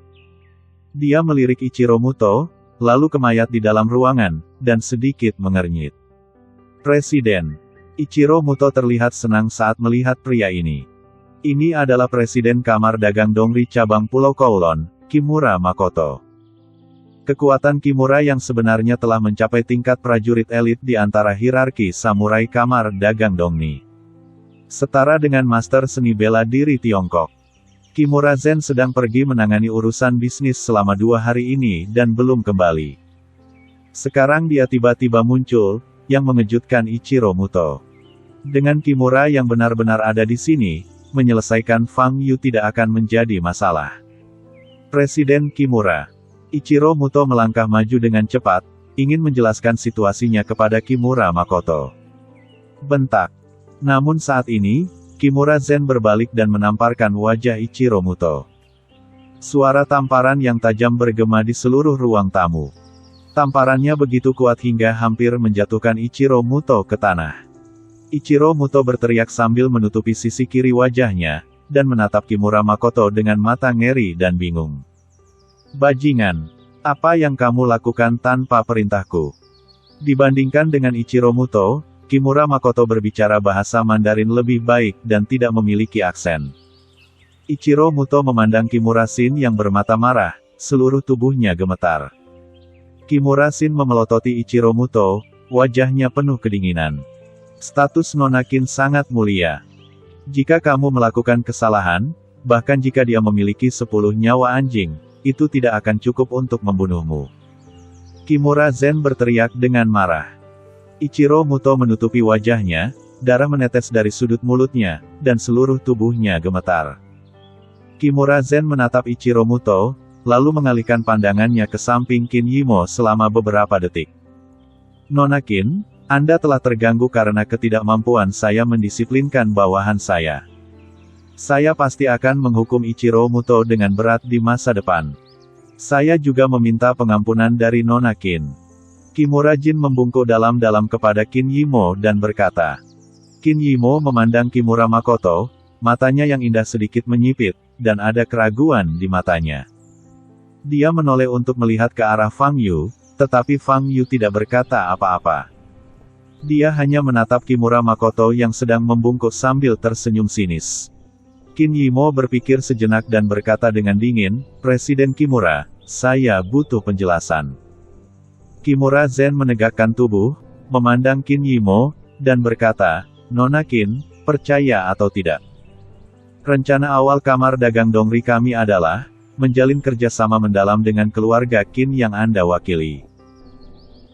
Dia melirik Ichiro Muto, lalu ke mayat di dalam ruangan, dan sedikit mengernyit. Presiden. Ichiro Muto terlihat senang saat melihat pria ini. Ini adalah Presiden Kamar Dagang Dongri Cabang Pulau Kowloon, Kimura Makoto. Kekuatan Kimura yang sebenarnya telah mencapai tingkat prajurit elit di antara hierarki samurai Kamar Dagang Dongni. Setara dengan master seni bela diri Tiongkok. Kimura Zen sedang pergi menangani urusan bisnis selama 2 hari ini dan belum kembali. Sekarang dia tiba-tiba muncul, yang mengejutkan Ichiro Muto. Dengan Kimura yang benar-benar ada di sini, menyelesaikan Fang Yu tidak akan menjadi masalah. Presiden Kimura. Ichiro Muto melangkah maju dengan cepat, ingin menjelaskan situasinya kepada Kimura Makoto. Bentak. Namun saat ini, Kimura Zen berbalik dan menamparkan wajah Ichiro Muto. Suara tamparan yang tajam bergema di seluruh ruang tamu. Tamparannya begitu kuat hingga hampir menjatuhkan Ichiro Muto ke tanah. Ichiro Muto berteriak sambil menutupi sisi kiri wajahnya, dan menatap Kimura Makoto dengan mata ngeri dan bingung. Bajingan, apa yang kamu lakukan tanpa perintahku? Dibandingkan dengan Ichiro Muto, Kimura Makoto berbicara bahasa Mandarin lebih baik dan tidak memiliki aksen. Ichiro Muto memandang Kimura Shin yang bermata marah, seluruh tubuhnya gemetar. Kimura Shin memelototi Ichiro Muto, wajahnya penuh kedinginan. Status Nona Qin sangat mulia. Jika kamu melakukan kesalahan, bahkan jika dia memiliki 10 nyawa anjing, itu tidak akan cukup untuk membunuhmu. Kimura Zen berteriak dengan marah. Ichiro Muto menutupi wajahnya, darah menetes dari sudut mulutnya, dan seluruh tubuhnya gemetar. Kimura Zen menatap Ichiro Muto, lalu mengalihkan pandangannya ke samping Qin Yimo selama beberapa detik. Nona Qin, Anda telah terganggu karena ketidakmampuan saya mendisiplinkan bawahan saya. Saya pasti akan menghukum Ichiro Muto dengan berat di masa depan. Saya juga meminta pengampunan dari Nona Qin. Kimura Jin membungkuk dalam-dalam kepada Qin Yimo dan berkata. Qin Yimo memandang Kimura Makoto, matanya yang indah sedikit menyipit, dan ada keraguan di matanya. Dia menoleh untuk melihat ke arah Fang Yu, tetapi Fang Yu tidak berkata apa-apa. Dia hanya menatap Kimura Makoto yang sedang membungkuk sambil tersenyum sinis. Qin Yimo berpikir sejenak dan berkata dengan dingin, Presiden Kimura, saya butuh penjelasan. Kimura Zen menegakkan tubuh, memandang Qin Yimo, dan berkata, Nona Qin, percaya atau tidak? Rencana awal kamar dagang Dongri kami adalah, menjalin kerjasama mendalam dengan keluarga Qin yang Anda wakili.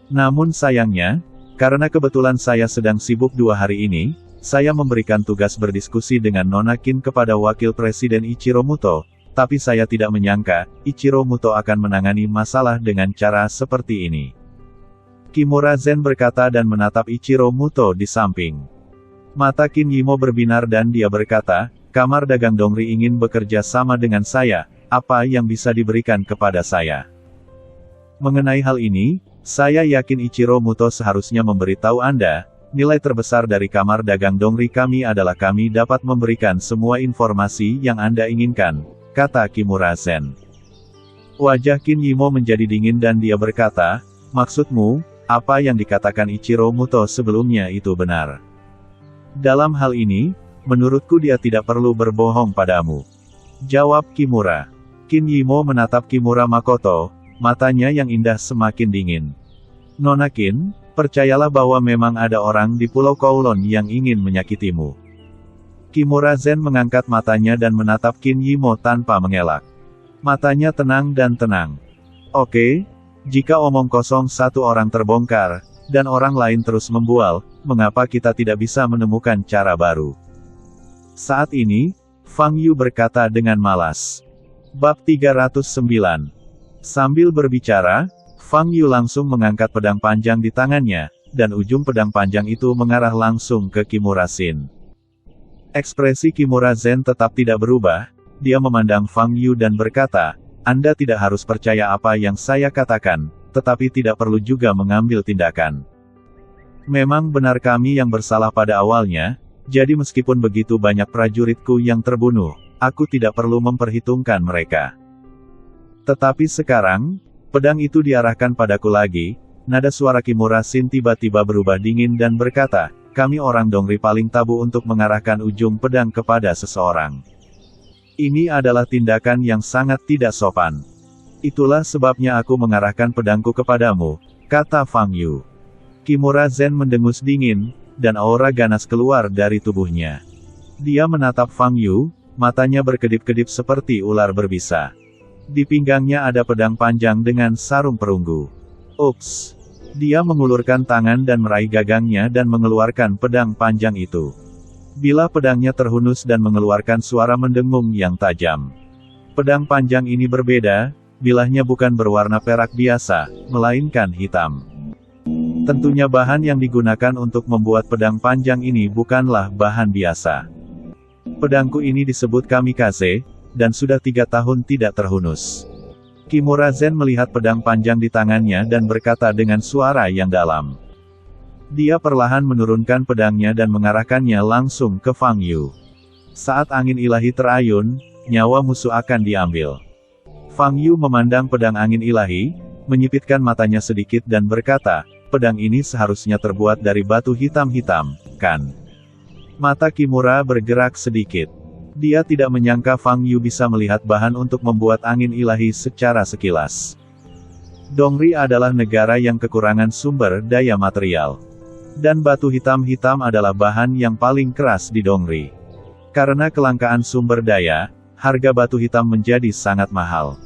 Namun sayangnya, karena kebetulan saya sedang sibuk 2 hari ini, saya memberikan tugas berdiskusi dengan Nona Qin kepada Wakil Presiden Ichiro Muto, tapi saya tidak menyangka, Ichiro Muto akan menangani masalah dengan cara seperti ini. Kimura Zen berkata dan menatap Ichiro Muto di samping. Mata Qin Yimo berbinar dan dia berkata, Kamar dagang Dongri ingin bekerja sama dengan saya, apa yang bisa diberikan kepada saya? Mengenai hal ini, saya yakin Ichiro Muto seharusnya memberitahu Anda, nilai terbesar dari kamar dagang Dongri kami adalah kami dapat memberikan semua informasi yang Anda inginkan, kata Kimura Zen. Wajah Qin Yimo menjadi dingin dan dia berkata, maksudmu, apa yang dikatakan Ichiro Muto sebelumnya itu benar? Dalam hal ini, menurutku dia tidak perlu berbohong padamu. Jawab Kimura. Qin Yimo menatap Kimura Makoto, matanya yang indah semakin dingin. Nona Qin, percayalah bahwa memang ada orang di Pulau Kowloon yang ingin menyakitimu. Kimura Zen mengangkat matanya dan menatap Qin Yimo tanpa mengelak. Matanya tenang dan tenang. Oke, jika omong kosong satu orang terbongkar, dan orang lain terus membual, mengapa kita tidak bisa menemukan cara baru? Saat ini, Fang Yu berkata dengan malas. Bab 309. Sambil berbicara, Fang Yu langsung mengangkat pedang panjang di tangannya, dan ujung pedang panjang itu mengarah langsung ke Kimura Shin. Ekspresi Kimura Zen tetap tidak berubah, dia memandang Fang Yu dan berkata, Anda tidak harus percaya apa yang saya katakan, tetapi tidak perlu juga mengambil tindakan. Memang benar kami yang bersalah pada awalnya, jadi meskipun begitu banyak prajuritku yang terbunuh, aku tidak perlu memperhitungkan mereka. Tetapi sekarang, pedang itu diarahkan padaku lagi, nada suara Kimura Shin tiba-tiba berubah dingin dan berkata, kami orang Dongri paling tabu untuk mengarahkan ujung pedang kepada seseorang. Ini adalah tindakan yang sangat tidak sopan. Itulah sebabnya aku mengarahkan pedangku kepadamu, kata Fang Yu. Kimura Zen mendengus dingin, dan aura ganas keluar dari tubuhnya. Dia menatap Fang Yu, matanya berkedip-kedip seperti ular berbisa. Di pinggangnya ada pedang panjang dengan sarung perunggu. Ups! Dia mengulurkan tangan dan meraih gagangnya dan mengeluarkan pedang panjang itu. Bilah pedangnya terhunus dan mengeluarkan suara mendengung yang tajam. Pedang panjang ini berbeda, bilahnya bukan berwarna perak biasa, melainkan hitam. Tentunya bahan yang digunakan untuk membuat pedang panjang ini bukanlah bahan biasa. Pedangku ini disebut kamikaze, dan sudah 3 tahun tidak terhunus. Kimura Zen melihat pedang panjang di tangannya dan berkata dengan suara yang dalam. Dia perlahan menurunkan pedangnya dan mengarahkannya langsung ke Fang Yu. Saat angin ilahi terayun, nyawa musuh akan diambil. Fang Yu memandang pedang angin ilahi, menyipitkan matanya sedikit dan berkata, pedang ini seharusnya terbuat dari batu hitam-hitam, kan? Mata Kimura bergerak sedikit. Dia tidak menyangka Fang Yu bisa melihat bahan untuk membuat angin ilahi secara sekilas. Dongri adalah negara yang kekurangan sumber daya material. Dan batu hitam-hitam adalah bahan yang paling keras di Dongri. Karena kelangkaan sumber daya, harga batu hitam menjadi sangat mahal.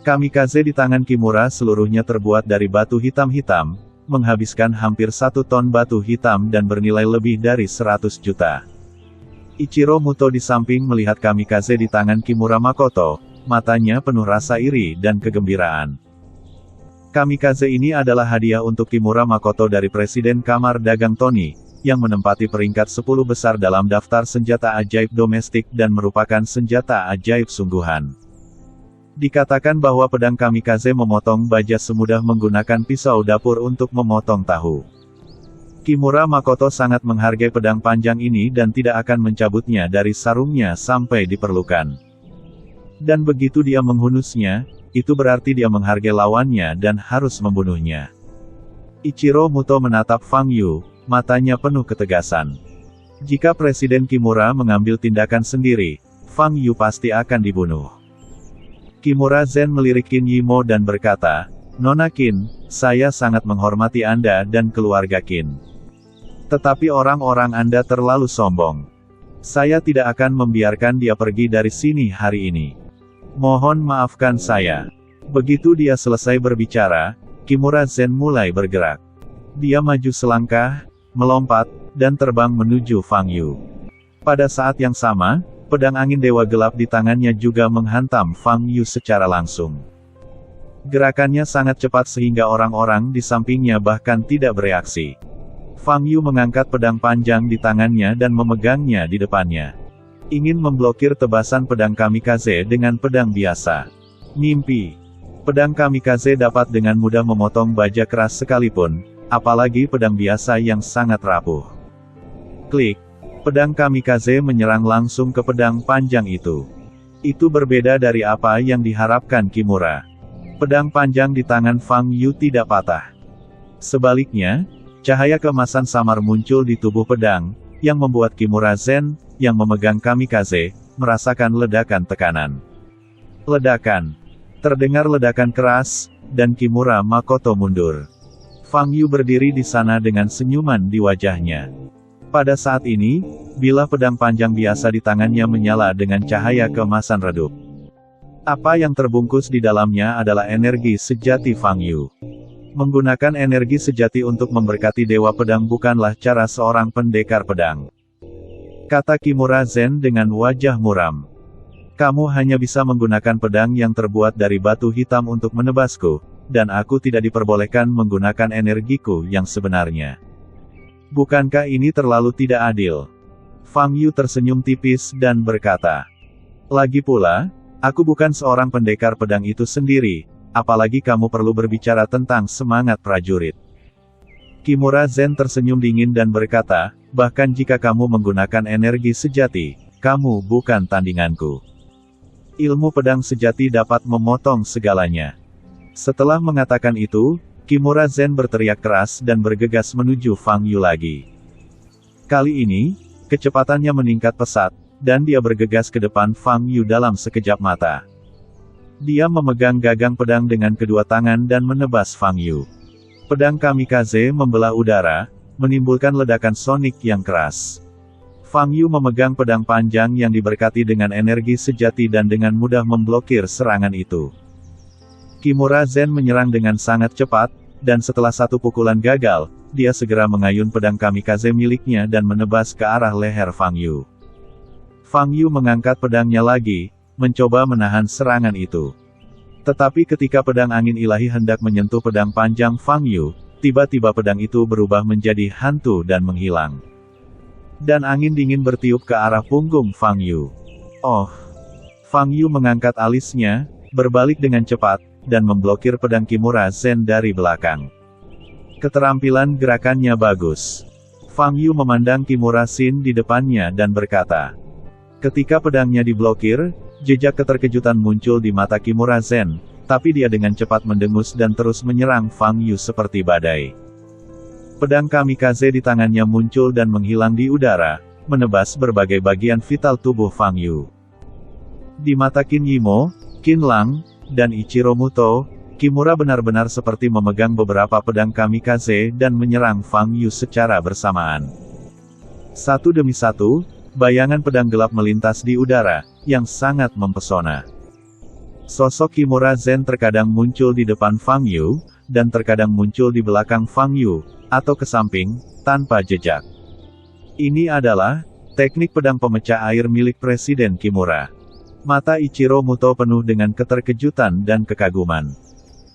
Kamikaze di tangan Kimura seluruhnya terbuat dari batu hitam-hitam, menghabiskan hampir 1 ton batu hitam dan bernilai lebih dari 100 juta. Ichiro Muto di samping melihat kamikaze di tangan Kimura Makoto, matanya penuh rasa iri dan kegembiraan. Kamikaze ini adalah hadiah untuk Kimura Makoto dari Presiden Kamar Dagang Tony, yang menempati peringkat 10 besar dalam daftar senjata ajaib domestik dan merupakan senjata ajaib sungguhan. Dikatakan bahwa pedang kamikaze memotong baja semudah menggunakan pisau dapur untuk memotong tahu. Kimura Makoto sangat menghargai pedang panjang ini dan tidak akan mencabutnya dari sarungnya sampai diperlukan. Dan begitu dia menghunusnya, itu berarti dia menghargai lawannya dan harus membunuhnya. Ichiro Muto menatap Fang Yu, matanya penuh ketegasan. Jika Presiden Kimura mengambil tindakan sendiri, Fang Yu pasti akan dibunuh. Kimura Zen melirik Qin Yimo dan berkata, "Nona Qin, saya sangat menghormati Anda dan keluarga Qin. Tetapi orang-orang Anda terlalu sombong. Saya tidak akan membiarkan dia pergi dari sini hari ini. Mohon maafkan saya." Begitu dia selesai berbicara, Kimura Zen mulai bergerak. Dia maju selangkah, melompat, dan terbang menuju Fang Yu. Pada saat yang sama, pedang angin dewa gelap di tangannya juga menghantam Fang Yu secara langsung. Gerakannya sangat cepat sehingga orang-orang di sampingnya bahkan tidak bereaksi. Fang Yu mengangkat pedang panjang di tangannya dan memegangnya di depannya. Ingin memblokir tebasan pedang kamikaze dengan pedang biasa. Mimpi. Pedang kamikaze dapat dengan mudah memotong baja keras sekalipun, apalagi pedang biasa yang sangat rapuh. Klik. Pedang kamikaze menyerang langsung ke pedang panjang itu. Itu berbeda dari apa yang diharapkan Kimura. Pedang panjang di tangan Fang Yu tidak patah. Sebaliknya, cahaya keemasan samar muncul di tubuh pedang, yang membuat Kimura Zen, yang memegang kamikaze, merasakan ledakan tekanan. Ledakan. Terdengar ledakan keras, dan Kimura Makoto mundur. Fang Yu berdiri di sana dengan senyuman di wajahnya. Pada saat ini, bilah pedang panjang biasa di tangannya menyala dengan cahaya keemasan redup. Apa yang terbungkus di dalamnya adalah energi sejati Fang Yu. Menggunakan energi sejati untuk memberkati dewa pedang bukanlah cara seorang pendekar pedang. Kata Kimura Zen dengan wajah muram. Kamu hanya bisa menggunakan pedang yang terbuat dari batu hitam untuk menebasku, dan aku tidak diperbolehkan menggunakan energiku yang sebenarnya. Bukankah ini terlalu tidak adil? Fang Yu tersenyum tipis dan berkata, "Lagi pula, aku bukan seorang pendekar pedang itu sendiri. Apalagi kamu perlu berbicara tentang semangat prajurit." Kimura Zen tersenyum dingin dan berkata, "Bahkan jika kamu menggunakan energi sejati, kamu bukan tandinganku. Ilmu pedang sejati dapat memotong segalanya." Setelah mengatakan itu, Kimura Zen berteriak keras dan bergegas menuju Fang Yu lagi. Kali ini, kecepatannya meningkat pesat, dan dia bergegas ke depan Fang Yu dalam sekejap mata. Dia memegang gagang pedang dengan kedua tangan dan menebas Fang Yu. Pedang kamikaze membelah udara, menimbulkan ledakan sonik yang keras. Fang Yu memegang pedang panjang yang diberkati dengan energi sejati dan dengan mudah memblokir serangan itu. Kimura Zen menyerang dengan sangat cepat, dan setelah satu pukulan gagal, dia segera mengayun pedang kamikaze miliknya dan menebas ke arah leher Fang Yu. Fang Yu mengangkat pedangnya lagi, mencoba menahan serangan itu. Tetapi ketika pedang angin ilahi hendak menyentuh pedang panjang Fang Yu, tiba-tiba pedang itu berubah menjadi hantu dan menghilang. Dan angin dingin bertiup ke arah punggung Fang Yu. Oh! Fang Yu mengangkat alisnya, berbalik dengan cepat, dan memblokir pedang Kimura Zen dari belakang. Keterampilan gerakannya bagus. Fang Yu memandang Kimura Zen di depannya dan berkata. Ketika pedangnya diblokir, jejak keterkejutan muncul di mata Kimura Zen, tapi dia dengan cepat mendengus dan terus menyerang Fang Yu seperti badai. Pedang kamikaze di tangannya muncul dan menghilang di udara, menebas berbagai bagian vital tubuh Fang Yu. Di mata Qin Yimo, Qin Lang, dan Ichiro Muto, Kimura benar-benar seperti memegang beberapa pedang kamikaze dan menyerang Fang Yu secara bersamaan. Satu demi satu, bayangan pedang gelap melintas di udara, yang sangat mempesona. Sosok Kimura Zen terkadang muncul di depan Fang Yu, dan terkadang muncul di belakang Fang Yu, atau ke samping, tanpa jejak. Ini adalah teknik pedang pemecah air milik Presiden Kimura. Mata Ichiro Muto penuh dengan keterkejutan dan kekaguman.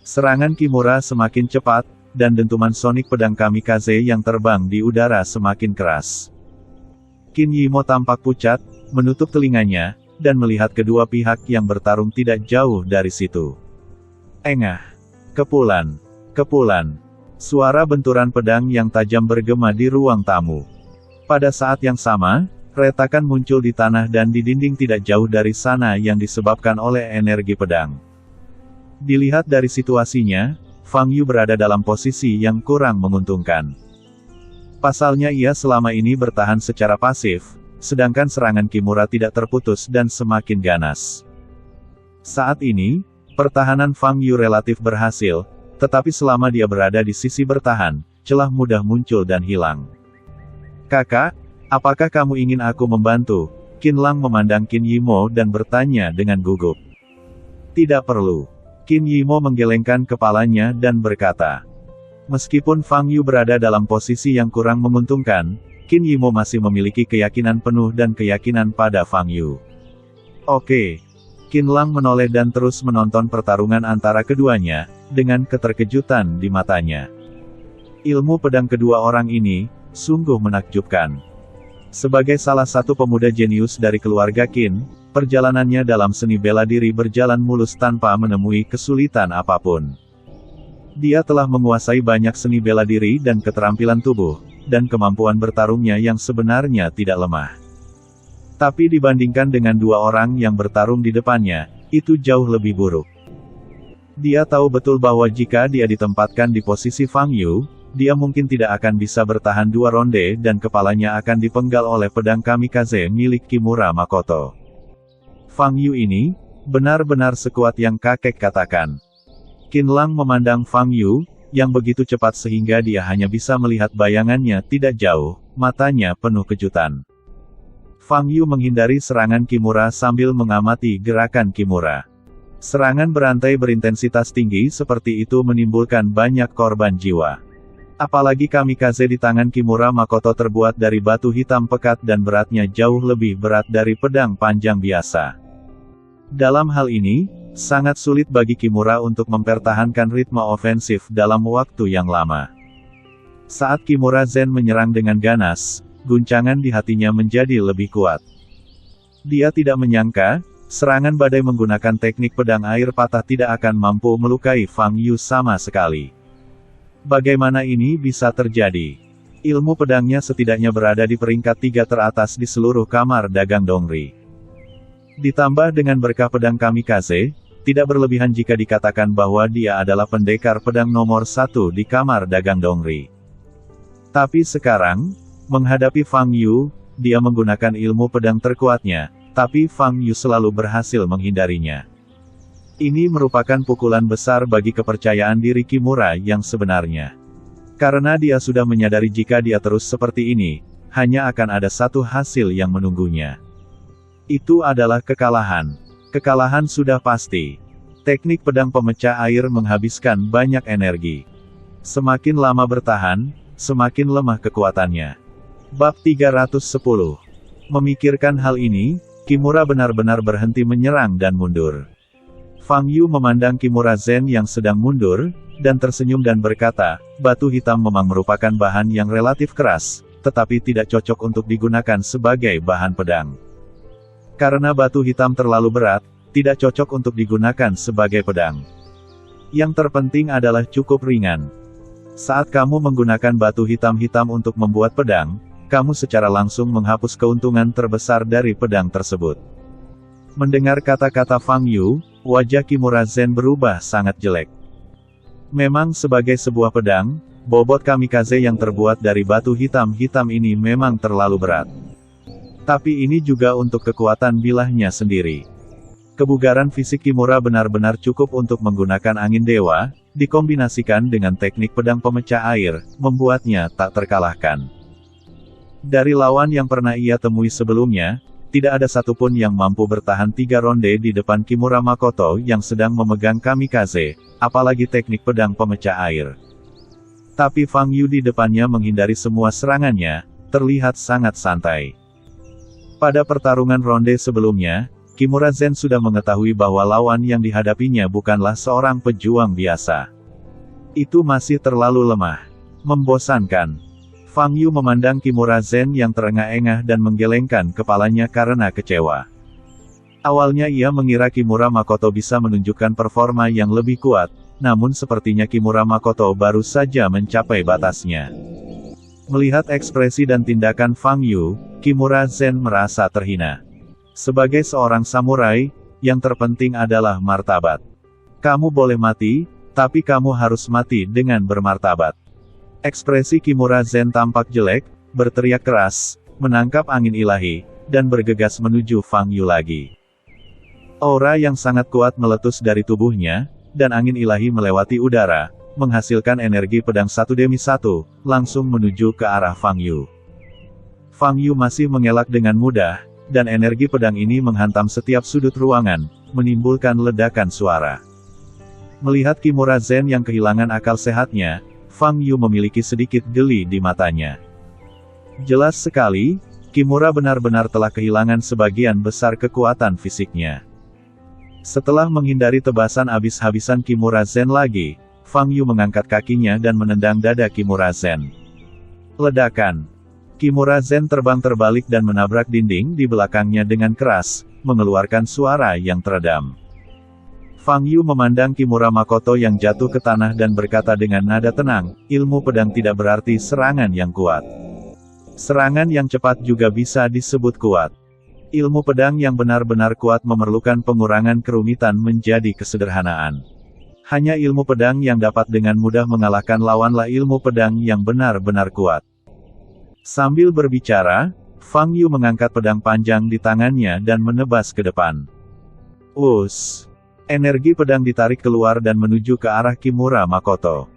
Serangan Kimura semakin cepat, dan dentuman sonik pedang kamikaze yang terbang di udara semakin keras. Qin Yimo tampak pucat, menutup telinganya, dan melihat kedua pihak yang bertarung tidak jauh dari situ. Engah! Kepulan! Kepulan! Suara benturan pedang yang tajam bergema di ruang tamu. Pada saat yang sama, retakan muncul di tanah dan di dinding tidak jauh dari sana yang disebabkan oleh energi pedang. Dilihat dari situasinya, Fang Yu berada dalam posisi yang kurang menguntungkan. Pasalnya ia selama ini bertahan secara pasif, sedangkan serangan Kimura tidak terputus dan semakin ganas. Saat ini, pertahanan Fang Yu relatif berhasil, tetapi selama dia berada di sisi bertahan, celah mudah muncul dan hilang. Kakak, apakah kamu ingin aku membantu? Qin Lang memandang Qin Yimo dan bertanya dengan gugup. Tidak perlu. Qin Yimo menggelengkan kepalanya dan berkata. Meskipun Fang Yu berada dalam posisi yang kurang menguntungkan, Qin Yimo masih memiliki keyakinan penuh dan keyakinan pada Fang Yu. Oke. Qin Lang menoleh dan terus menonton pertarungan antara keduanya, dengan keterkejutan di matanya. Ilmu pedang kedua orang ini, sungguh menakjubkan. Sebagai salah satu pemuda jenius dari keluarga Qin, perjalanannya dalam seni bela diri berjalan mulus tanpa menemui kesulitan apapun. Dia telah menguasai banyak seni bela diri dan keterampilan tubuh, dan kemampuan bertarungnya yang sebenarnya tidak lemah. Tapi dibandingkan dengan dua orang yang bertarung di depannya, itu jauh lebih buruk. Dia tahu betul bahwa jika dia ditempatkan di posisi Fang Yu, dia mungkin tidak akan bisa bertahan dua ronde dan kepalanya akan dipenggal oleh pedang kamikaze milik Kimura Makoto. Fang Yu ini, benar-benar sekuat yang kakek katakan. Qin Lang memandang Fang Yu, yang begitu cepat sehingga dia hanya bisa melihat bayangannya tidak jauh, matanya penuh kejutan. Fang Yu menghindari serangan Kimura sambil mengamati gerakan Kimura. Serangan berantai berintensitas tinggi seperti itu menimbulkan banyak korban jiwa. Apalagi kamikaze di tangan Kimura Makoto terbuat dari batu hitam pekat dan beratnya jauh lebih berat dari pedang panjang biasa. Dalam hal ini, sangat sulit bagi Kimura untuk mempertahankan ritme ofensif dalam waktu yang lama. Saat Kimura Zen menyerang dengan ganas, guncangan di hatinya menjadi lebih kuat. Dia tidak menyangka, serangan badai menggunakan teknik pedang air patah tidak akan mampu melukai Fang Yu sama sekali. Bagaimana ini bisa terjadi? Ilmu pedangnya setidaknya berada di peringkat 3 teratas di seluruh kamar dagang Dongri. Ditambah dengan berkah pedang kamikaze, tidak berlebihan jika dikatakan bahwa dia adalah pendekar pedang nomor 1 di kamar dagang Dongri. Tapi sekarang, menghadapi Fang Yu, dia menggunakan ilmu pedang terkuatnya, tapi Fang Yu selalu berhasil menghindarinya. Ini merupakan pukulan besar bagi kepercayaan diri Kimura yang sebenarnya. Karena dia sudah menyadari jika dia terus seperti ini, hanya akan ada satu hasil yang menunggunya. Itu adalah kekalahan. Kekalahan sudah pasti. Teknik pedang pemecah air menghabiskan banyak energi. Semakin lama bertahan, semakin lemah kekuatannya. Bab 310. Memikirkan hal ini, Kimura benar-benar berhenti menyerang dan mundur. Fang Yu memandang Kimura Zen yang sedang mundur, dan tersenyum dan berkata, batu hitam memang merupakan bahan yang relatif keras, tetapi tidak cocok untuk digunakan sebagai bahan pedang. Karena batu hitam terlalu berat, tidak cocok untuk digunakan sebagai pedang. Yang terpenting adalah cukup ringan. Saat kamu menggunakan batu hitam-hitam untuk membuat pedang, kamu secara langsung menghapus keuntungan terbesar dari pedang tersebut. Mendengar kata-kata Fang Yu, wajah Kimura Zen berubah sangat jelek. Memang sebagai sebuah pedang, bobot kamikaze yang terbuat dari batu hitam-hitam ini memang terlalu berat. Tapi ini juga untuk kekuatan bilahnya sendiri. Kebugaran fisik Kimura benar-benar cukup untuk menggunakan angin dewa, dikombinasikan dengan teknik pedang pemecah air, membuatnya tak terkalahkan. Dari lawan yang pernah ia temui sebelumnya, tidak ada satupun yang mampu bertahan 3 ronde di depan Kimura Makoto yang sedang memegang kamikaze, apalagi teknik pedang pemecah air. Tapi Fang Yu di depannya menghindari semua serangannya, terlihat sangat santai. Pada pertarungan ronde sebelumnya, Kimura Zen sudah mengetahui bahwa lawan yang dihadapinya bukanlah seorang pejuang biasa. Itu masih terlalu lemah. Membosankan. Fang Yu memandang Kimura Zen yang terengah-engah dan menggelengkan kepalanya karena kecewa. Awalnya ia mengira Kimura Makoto bisa menunjukkan performa yang lebih kuat, namun sepertinya Kimura Makoto baru saja mencapai batasnya. Melihat ekspresi dan tindakan Fang Yu, Kimura Zen merasa terhina. Sebagai seorang samurai, yang terpenting adalah martabat. Kamu boleh mati, tapi kamu harus mati dengan bermartabat. Ekspresi Kimura Zen tampak jelek, berteriak keras, menangkap angin ilahi, dan bergegas menuju Fang Yu lagi. Aura yang sangat kuat meletus dari tubuhnya, dan angin ilahi melewati udara, menghasilkan energi pedang 1 demi 1, langsung menuju ke arah Fang Yu. Fang Yu masih mengelak dengan mudah, dan energi pedang ini menghantam setiap sudut ruangan, menimbulkan ledakan suara. Melihat Kimura Zen yang kehilangan akal sehatnya, Fang Yu memiliki sedikit geli di matanya. Jelas sekali, Kimura benar-benar telah kehilangan sebagian besar kekuatan fisiknya. Setelah menghindari tebasan habis-habisan Kimura Zen lagi, Fang Yu mengangkat kakinya dan menendang dada Kimura Zen. Ledakan. Kimura Zen terbang terbalik dan menabrak dinding di belakangnya dengan keras, mengeluarkan suara yang teredam. Fang Yu memandang Kimura Makoto yang jatuh ke tanah dan berkata dengan nada tenang, ilmu pedang tidak berarti serangan yang kuat. Serangan yang cepat juga bisa disebut kuat. Ilmu pedang yang benar-benar kuat memerlukan pengurangan kerumitan menjadi kesederhanaan. Hanya ilmu pedang yang dapat dengan mudah mengalahkan lawanlah ilmu pedang yang benar-benar kuat. Sambil berbicara, Fang Yu mengangkat pedang panjang di tangannya dan menebas ke depan. Us! Energi pedang ditarik keluar dan menuju ke arah Kimura Makoto.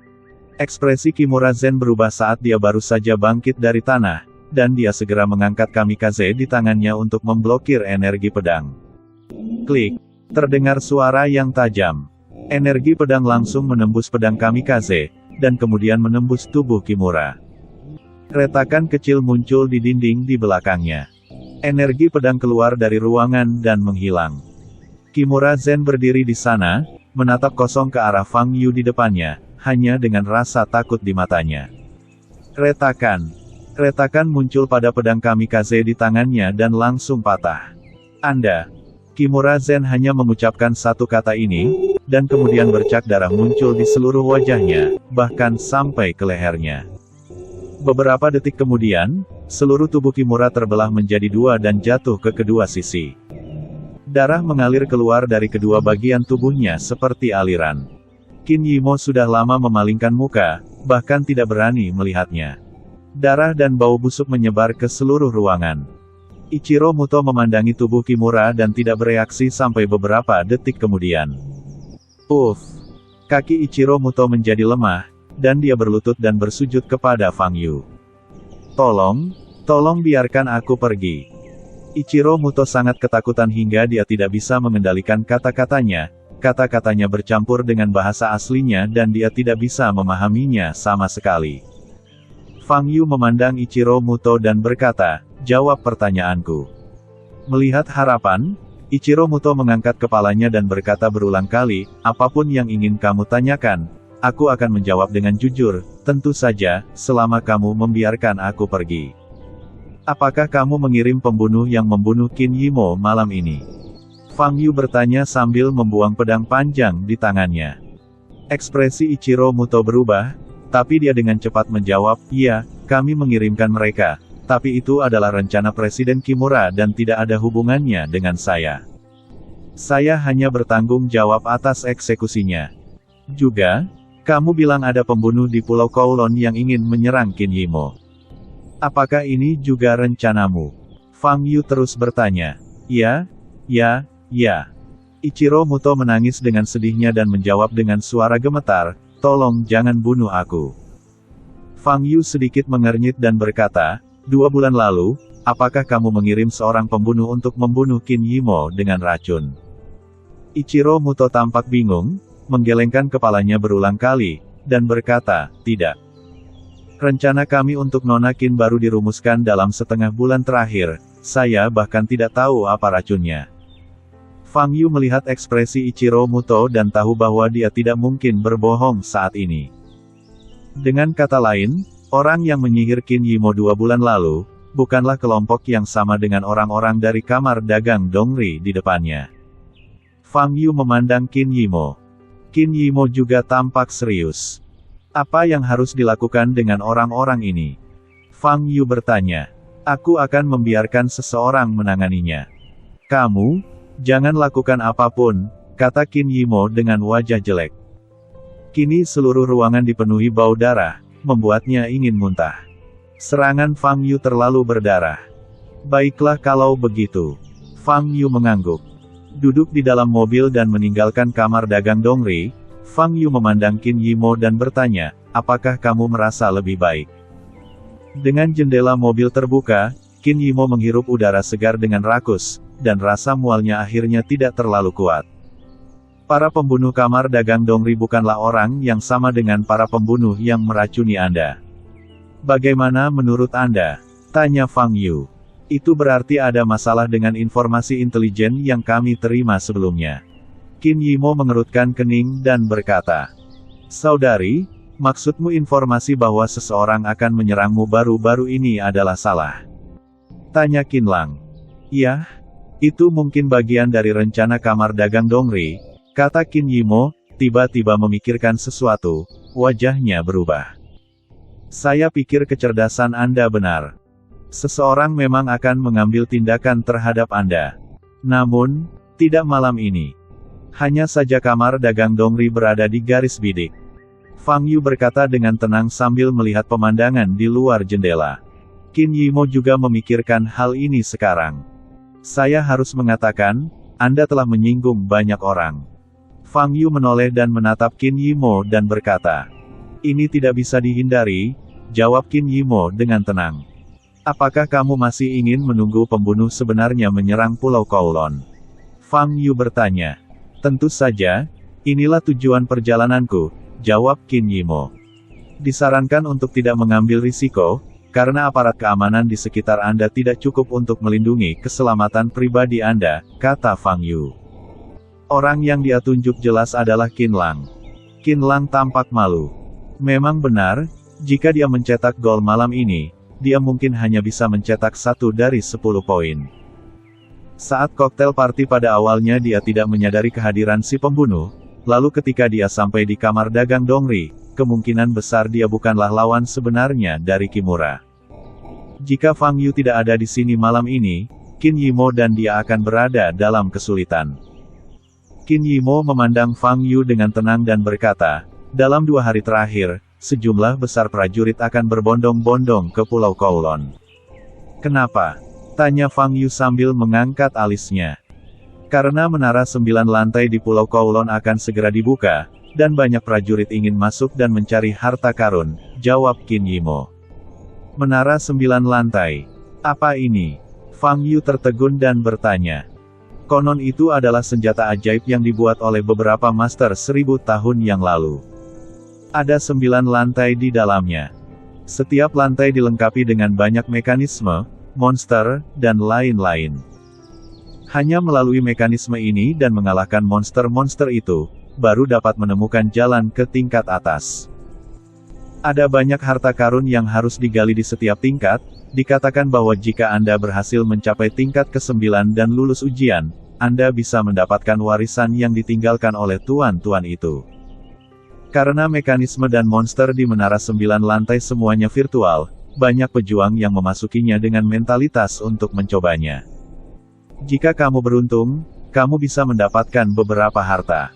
Ekspresi Kimura Zen berubah saat dia baru saja bangkit dari tanah, dan dia segera mengangkat kamikaze di tangannya untuk memblokir energi pedang. Klik! Terdengar suara yang tajam. Energi pedang langsung menembus pedang kamikaze, dan kemudian menembus tubuh Kimura. Retakan kecil muncul di dinding di belakangnya. Energi pedang keluar dari ruangan dan menghilang. Kimura Zen berdiri di sana, menatap kosong ke arah Fang Yu di depannya, hanya dengan rasa takut di matanya. Retakan. Retakan muncul pada pedang kamikaze di tangannya dan langsung patah. Anda. Kimura Zen hanya mengucapkan satu kata ini, dan kemudian bercak darah muncul di seluruh wajahnya, bahkan sampai ke lehernya. Beberapa detik kemudian, seluruh tubuh Kimura terbelah menjadi 2 dan jatuh ke kedua sisi. Darah mengalir keluar dari kedua bagian tubuhnya seperti aliran. Qin Yimo sudah lama memalingkan muka, bahkan tidak berani melihatnya. Darah dan bau busuk menyebar ke seluruh ruangan. Ichiro Muto memandangi tubuh Kimura dan tidak bereaksi sampai beberapa detik kemudian. Kaki Ichiro Muto menjadi lemah, dan dia berlutut dan bersujud kepada Fang Yu. Tolong biarkan aku pergi. Ichiro Muto sangat ketakutan hingga dia tidak bisa mengendalikan kata-katanya. Kata-katanya bercampur dengan bahasa aslinya dan dia tidak bisa memahaminya sama sekali. Fang Yu memandang Ichiro Muto dan berkata, jawab pertanyaanku. Melihat harapan, Ichiro Muto mengangkat kepalanya dan berkata berulang kali, apapun yang ingin kamu tanyakan, aku akan menjawab dengan jujur, tentu saja, selama kamu membiarkan aku pergi. Apakah kamu mengirim pembunuh yang membunuh Qin Yimo malam ini? Fang Yu bertanya sambil membuang pedang panjang di tangannya. Ekspresi Ichiro Muto berubah, tapi dia dengan cepat menjawab, iya, kami mengirimkan mereka, tapi itu adalah rencana Presiden Kimura dan tidak ada hubungannya dengan saya. Saya hanya bertanggung jawab atas eksekusinya. Juga, kamu bilang ada pembunuh di Pulau Kowloon yang ingin menyerang Qin Yimo. Apakah ini juga rencanamu? Fang Yu terus bertanya. Ya. Ichiro Muto menangis dengan sedihnya dan menjawab dengan suara gemetar, tolong jangan bunuh aku. Fang Yu sedikit mengernyit dan berkata, 2 bulan lalu, apakah kamu mengirim seorang pembunuh untuk membunuh Qin Yimo dengan racun? Ichiro Muto tampak bingung, menggelengkan kepalanya berulang kali, dan berkata, tidak. Rencana kami untuk Nona Qin baru dirumuskan dalam setengah bulan terakhir, saya bahkan tidak tahu apa racunnya. Fang Yu melihat ekspresi Ichiro Muto dan tahu bahwa dia tidak mungkin berbohong saat ini. Dengan kata lain, orang yang menyihir Qin Yimo 2 bulan lalu, bukanlah kelompok yang sama dengan orang-orang dari kamar dagang Dongri di depannya. Fang Yu memandang Qin Yimo. Qin Yimo juga tampak serius. Apa yang harus dilakukan dengan orang-orang ini? Fang Yu bertanya. Aku akan membiarkan seseorang menanganinya. Kamu, jangan lakukan apapun, kata Qin Yimo dengan wajah jelek. Kini seluruh ruangan dipenuhi bau darah, membuatnya ingin muntah. Serangan Fang Yu terlalu berdarah. Baiklah kalau begitu. Fang Yu mengangguk. Duduk di dalam mobil dan meninggalkan kamar dagang Dongri, Fang Yu memandang Qin Yimo dan bertanya, apakah kamu merasa lebih baik? Dengan jendela mobil terbuka, Qin Yimo menghirup udara segar dengan rakus, dan rasa mualnya akhirnya tidak terlalu kuat. Para pembunuh kamar dagang Dongri bukanlah orang yang sama dengan para pembunuh yang meracuni Anda. Bagaimana menurut Anda? Tanya Fang Yu. Itu berarti ada masalah dengan informasi intelijen yang kami terima sebelumnya. Qin Yimo mengerutkan kening dan berkata, saudari, maksudmu informasi bahwa seseorang akan menyerangmu baru-baru ini adalah salah? Tanya Qin Lang. Ya, itu mungkin bagian dari rencana kamar dagang Dongri, kata Qin Yimo, tiba-tiba memikirkan sesuatu, wajahnya berubah. Saya pikir kecerdasan Anda benar. Seseorang memang akan mengambil tindakan terhadap Anda. Namun, tidak malam ini. Hanya saja kamar dagang Dongri berada di garis bidik. Fang Yu berkata dengan tenang sambil melihat pemandangan di luar jendela. Qin Yimo juga memikirkan hal ini sekarang. Saya harus mengatakan, Anda telah menyinggung banyak orang. Fang Yu menoleh dan menatap Qin Yimo dan berkata, ini tidak bisa dihindari, jawab Qin Yimo dengan tenang. Apakah kamu masih ingin menunggu pembunuh sebenarnya menyerang Pulau Kowloon? Fang Yu bertanya. Tentu saja, inilah tujuan perjalananku, jawab Qin Yimo. Disarankan untuk tidak mengambil risiko, karena aparat keamanan di sekitar Anda tidak cukup untuk melindungi keselamatan pribadi Anda, kata Fang Yu. Orang yang dia tunjuk jelas adalah Qin Lang. Qin Lang tampak malu. Memang benar, jika dia mencetak gol malam ini, dia mungkin hanya bisa mencetak 1 dari 10 poin. Saat koktel party pada awalnya dia tidak menyadari kehadiran si pembunuh, lalu ketika dia sampai di kamar dagang Dongri, kemungkinan besar dia bukanlah lawan sebenarnya dari Kimura. Jika Fang Yu tidak ada di sini malam ini, Qin Yimo dan dia akan berada dalam kesulitan. Qin Yimo memandang Fang Yu dengan tenang dan berkata, dalam 2 hari terakhir, sejumlah besar prajurit akan berbondong-bondong ke Pulau Kowloon. Kenapa? Tanya Fang Yu sambil mengangkat alisnya. Karena menara 9 lantai di Pulau Kowloon akan segera dibuka, dan banyak prajurit ingin masuk dan mencari harta karun, jawab Qin Yimo. Menara 9 lantai. Apa ini? Fang Yu tertegun dan bertanya. Konon itu adalah senjata ajaib yang dibuat oleh beberapa master 1000 tahun yang lalu. Ada 9 lantai di dalamnya. Setiap lantai dilengkapi dengan banyak mekanisme, monster, dan lain-lain. Hanya melalui mekanisme ini dan mengalahkan monster-monster itu, baru dapat menemukan jalan ke tingkat atas. Ada banyak harta karun yang harus digali di setiap tingkat, dikatakan bahwa jika Anda berhasil mencapai tingkat ke-9 dan lulus ujian, Anda bisa mendapatkan warisan yang ditinggalkan oleh tuan-tuan itu. Karena mekanisme dan monster di menara 9 lantai semuanya virtual, banyak pejuang yang memasukinya dengan mentalitas untuk mencobanya. Jika kamu beruntung, kamu bisa mendapatkan beberapa harta.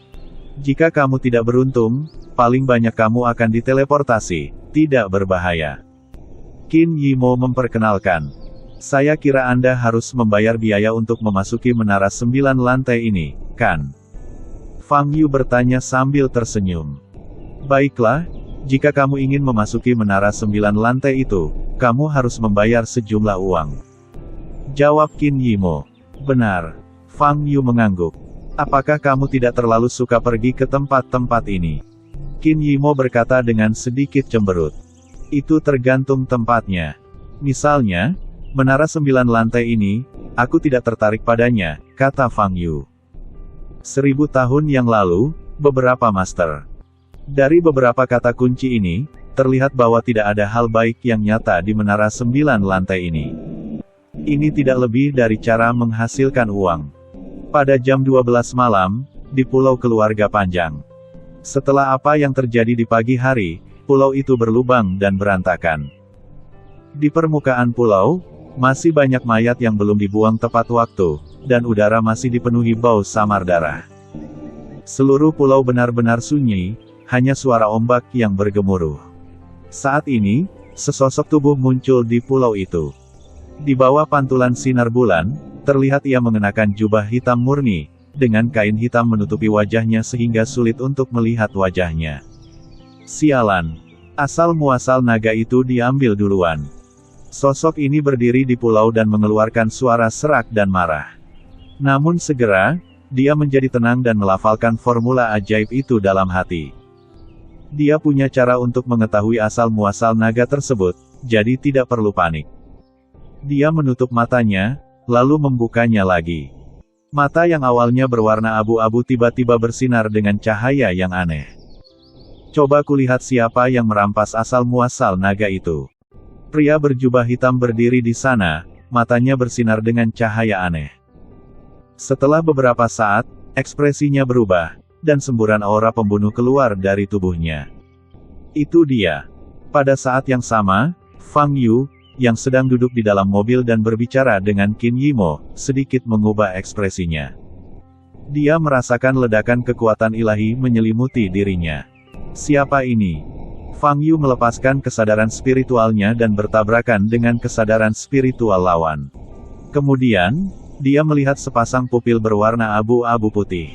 Jika kamu tidak beruntung, paling banyak kamu akan diteleportasi, tidak berbahaya. Qin Yimo memperkenalkan. Saya kira Anda harus membayar biaya untuk memasuki menara 9 lantai ini, kan? Fang Yu bertanya sambil tersenyum. Baiklah, jika kamu ingin memasuki menara 9 lantai itu, kamu harus membayar sejumlah uang. Jawab Qin Yimo. Benar. Fang Yu mengangguk. Apakah kamu tidak terlalu suka pergi ke tempat-tempat ini? Qin Yimo berkata dengan sedikit cemberut. Itu tergantung tempatnya. Misalnya, menara 9 lantai ini, aku tidak tertarik padanya, kata Fang Yu. 1000 tahun yang lalu, beberapa master. Dari beberapa kata kunci ini, terlihat bahwa tidak ada hal baik yang nyata di menara 9 lantai ini. Ini tidak lebih dari cara menghasilkan uang. Pada jam 12 malam, di Pulau Keluarga Panjang. Setelah apa yang terjadi di pagi hari, pulau itu berlubang dan berantakan. Di permukaan pulau, masih banyak mayat yang belum dibuang tepat waktu, dan udara masih dipenuhi bau samar darah. Seluruh pulau benar-benar sunyi, hanya suara ombak yang bergemuruh. Saat ini, sesosok tubuh muncul di pulau itu. Di bawah pantulan sinar bulan, terlihat ia mengenakan jubah hitam murni, dengan kain hitam menutupi wajahnya sehingga sulit untuk melihat wajahnya. Sialan! Asal-muasal naga itu diambil duluan. Sosok ini berdiri di pulau dan mengeluarkan suara serak dan marah. Namun segera, dia menjadi tenang dan melafalkan formula ajaib itu dalam hati. Dia punya cara untuk mengetahui asal-muasal naga tersebut, jadi tidak perlu panik. Dia menutup matanya, lalu membukanya lagi. Mata yang awalnya berwarna abu-abu tiba-tiba bersinar dengan cahaya yang aneh. Coba kulihat siapa yang merampas asal-muasal naga itu. Pria berjubah hitam berdiri di sana, matanya bersinar dengan cahaya aneh. Setelah beberapa saat, ekspresinya berubah, dan semburan aura pembunuh keluar dari tubuhnya. Itu dia. Pada saat yang sama, Fang Yu, yang sedang duduk di dalam mobil dan berbicara dengan Qin Yimo, sedikit mengubah ekspresinya. Dia merasakan ledakan kekuatan ilahi menyelimuti dirinya. Siapa ini? Fang Yu melepaskan kesadaran spiritualnya dan bertabrakan dengan kesadaran spiritual lawan. Kemudian, dia melihat sepasang pupil berwarna abu-abu putih.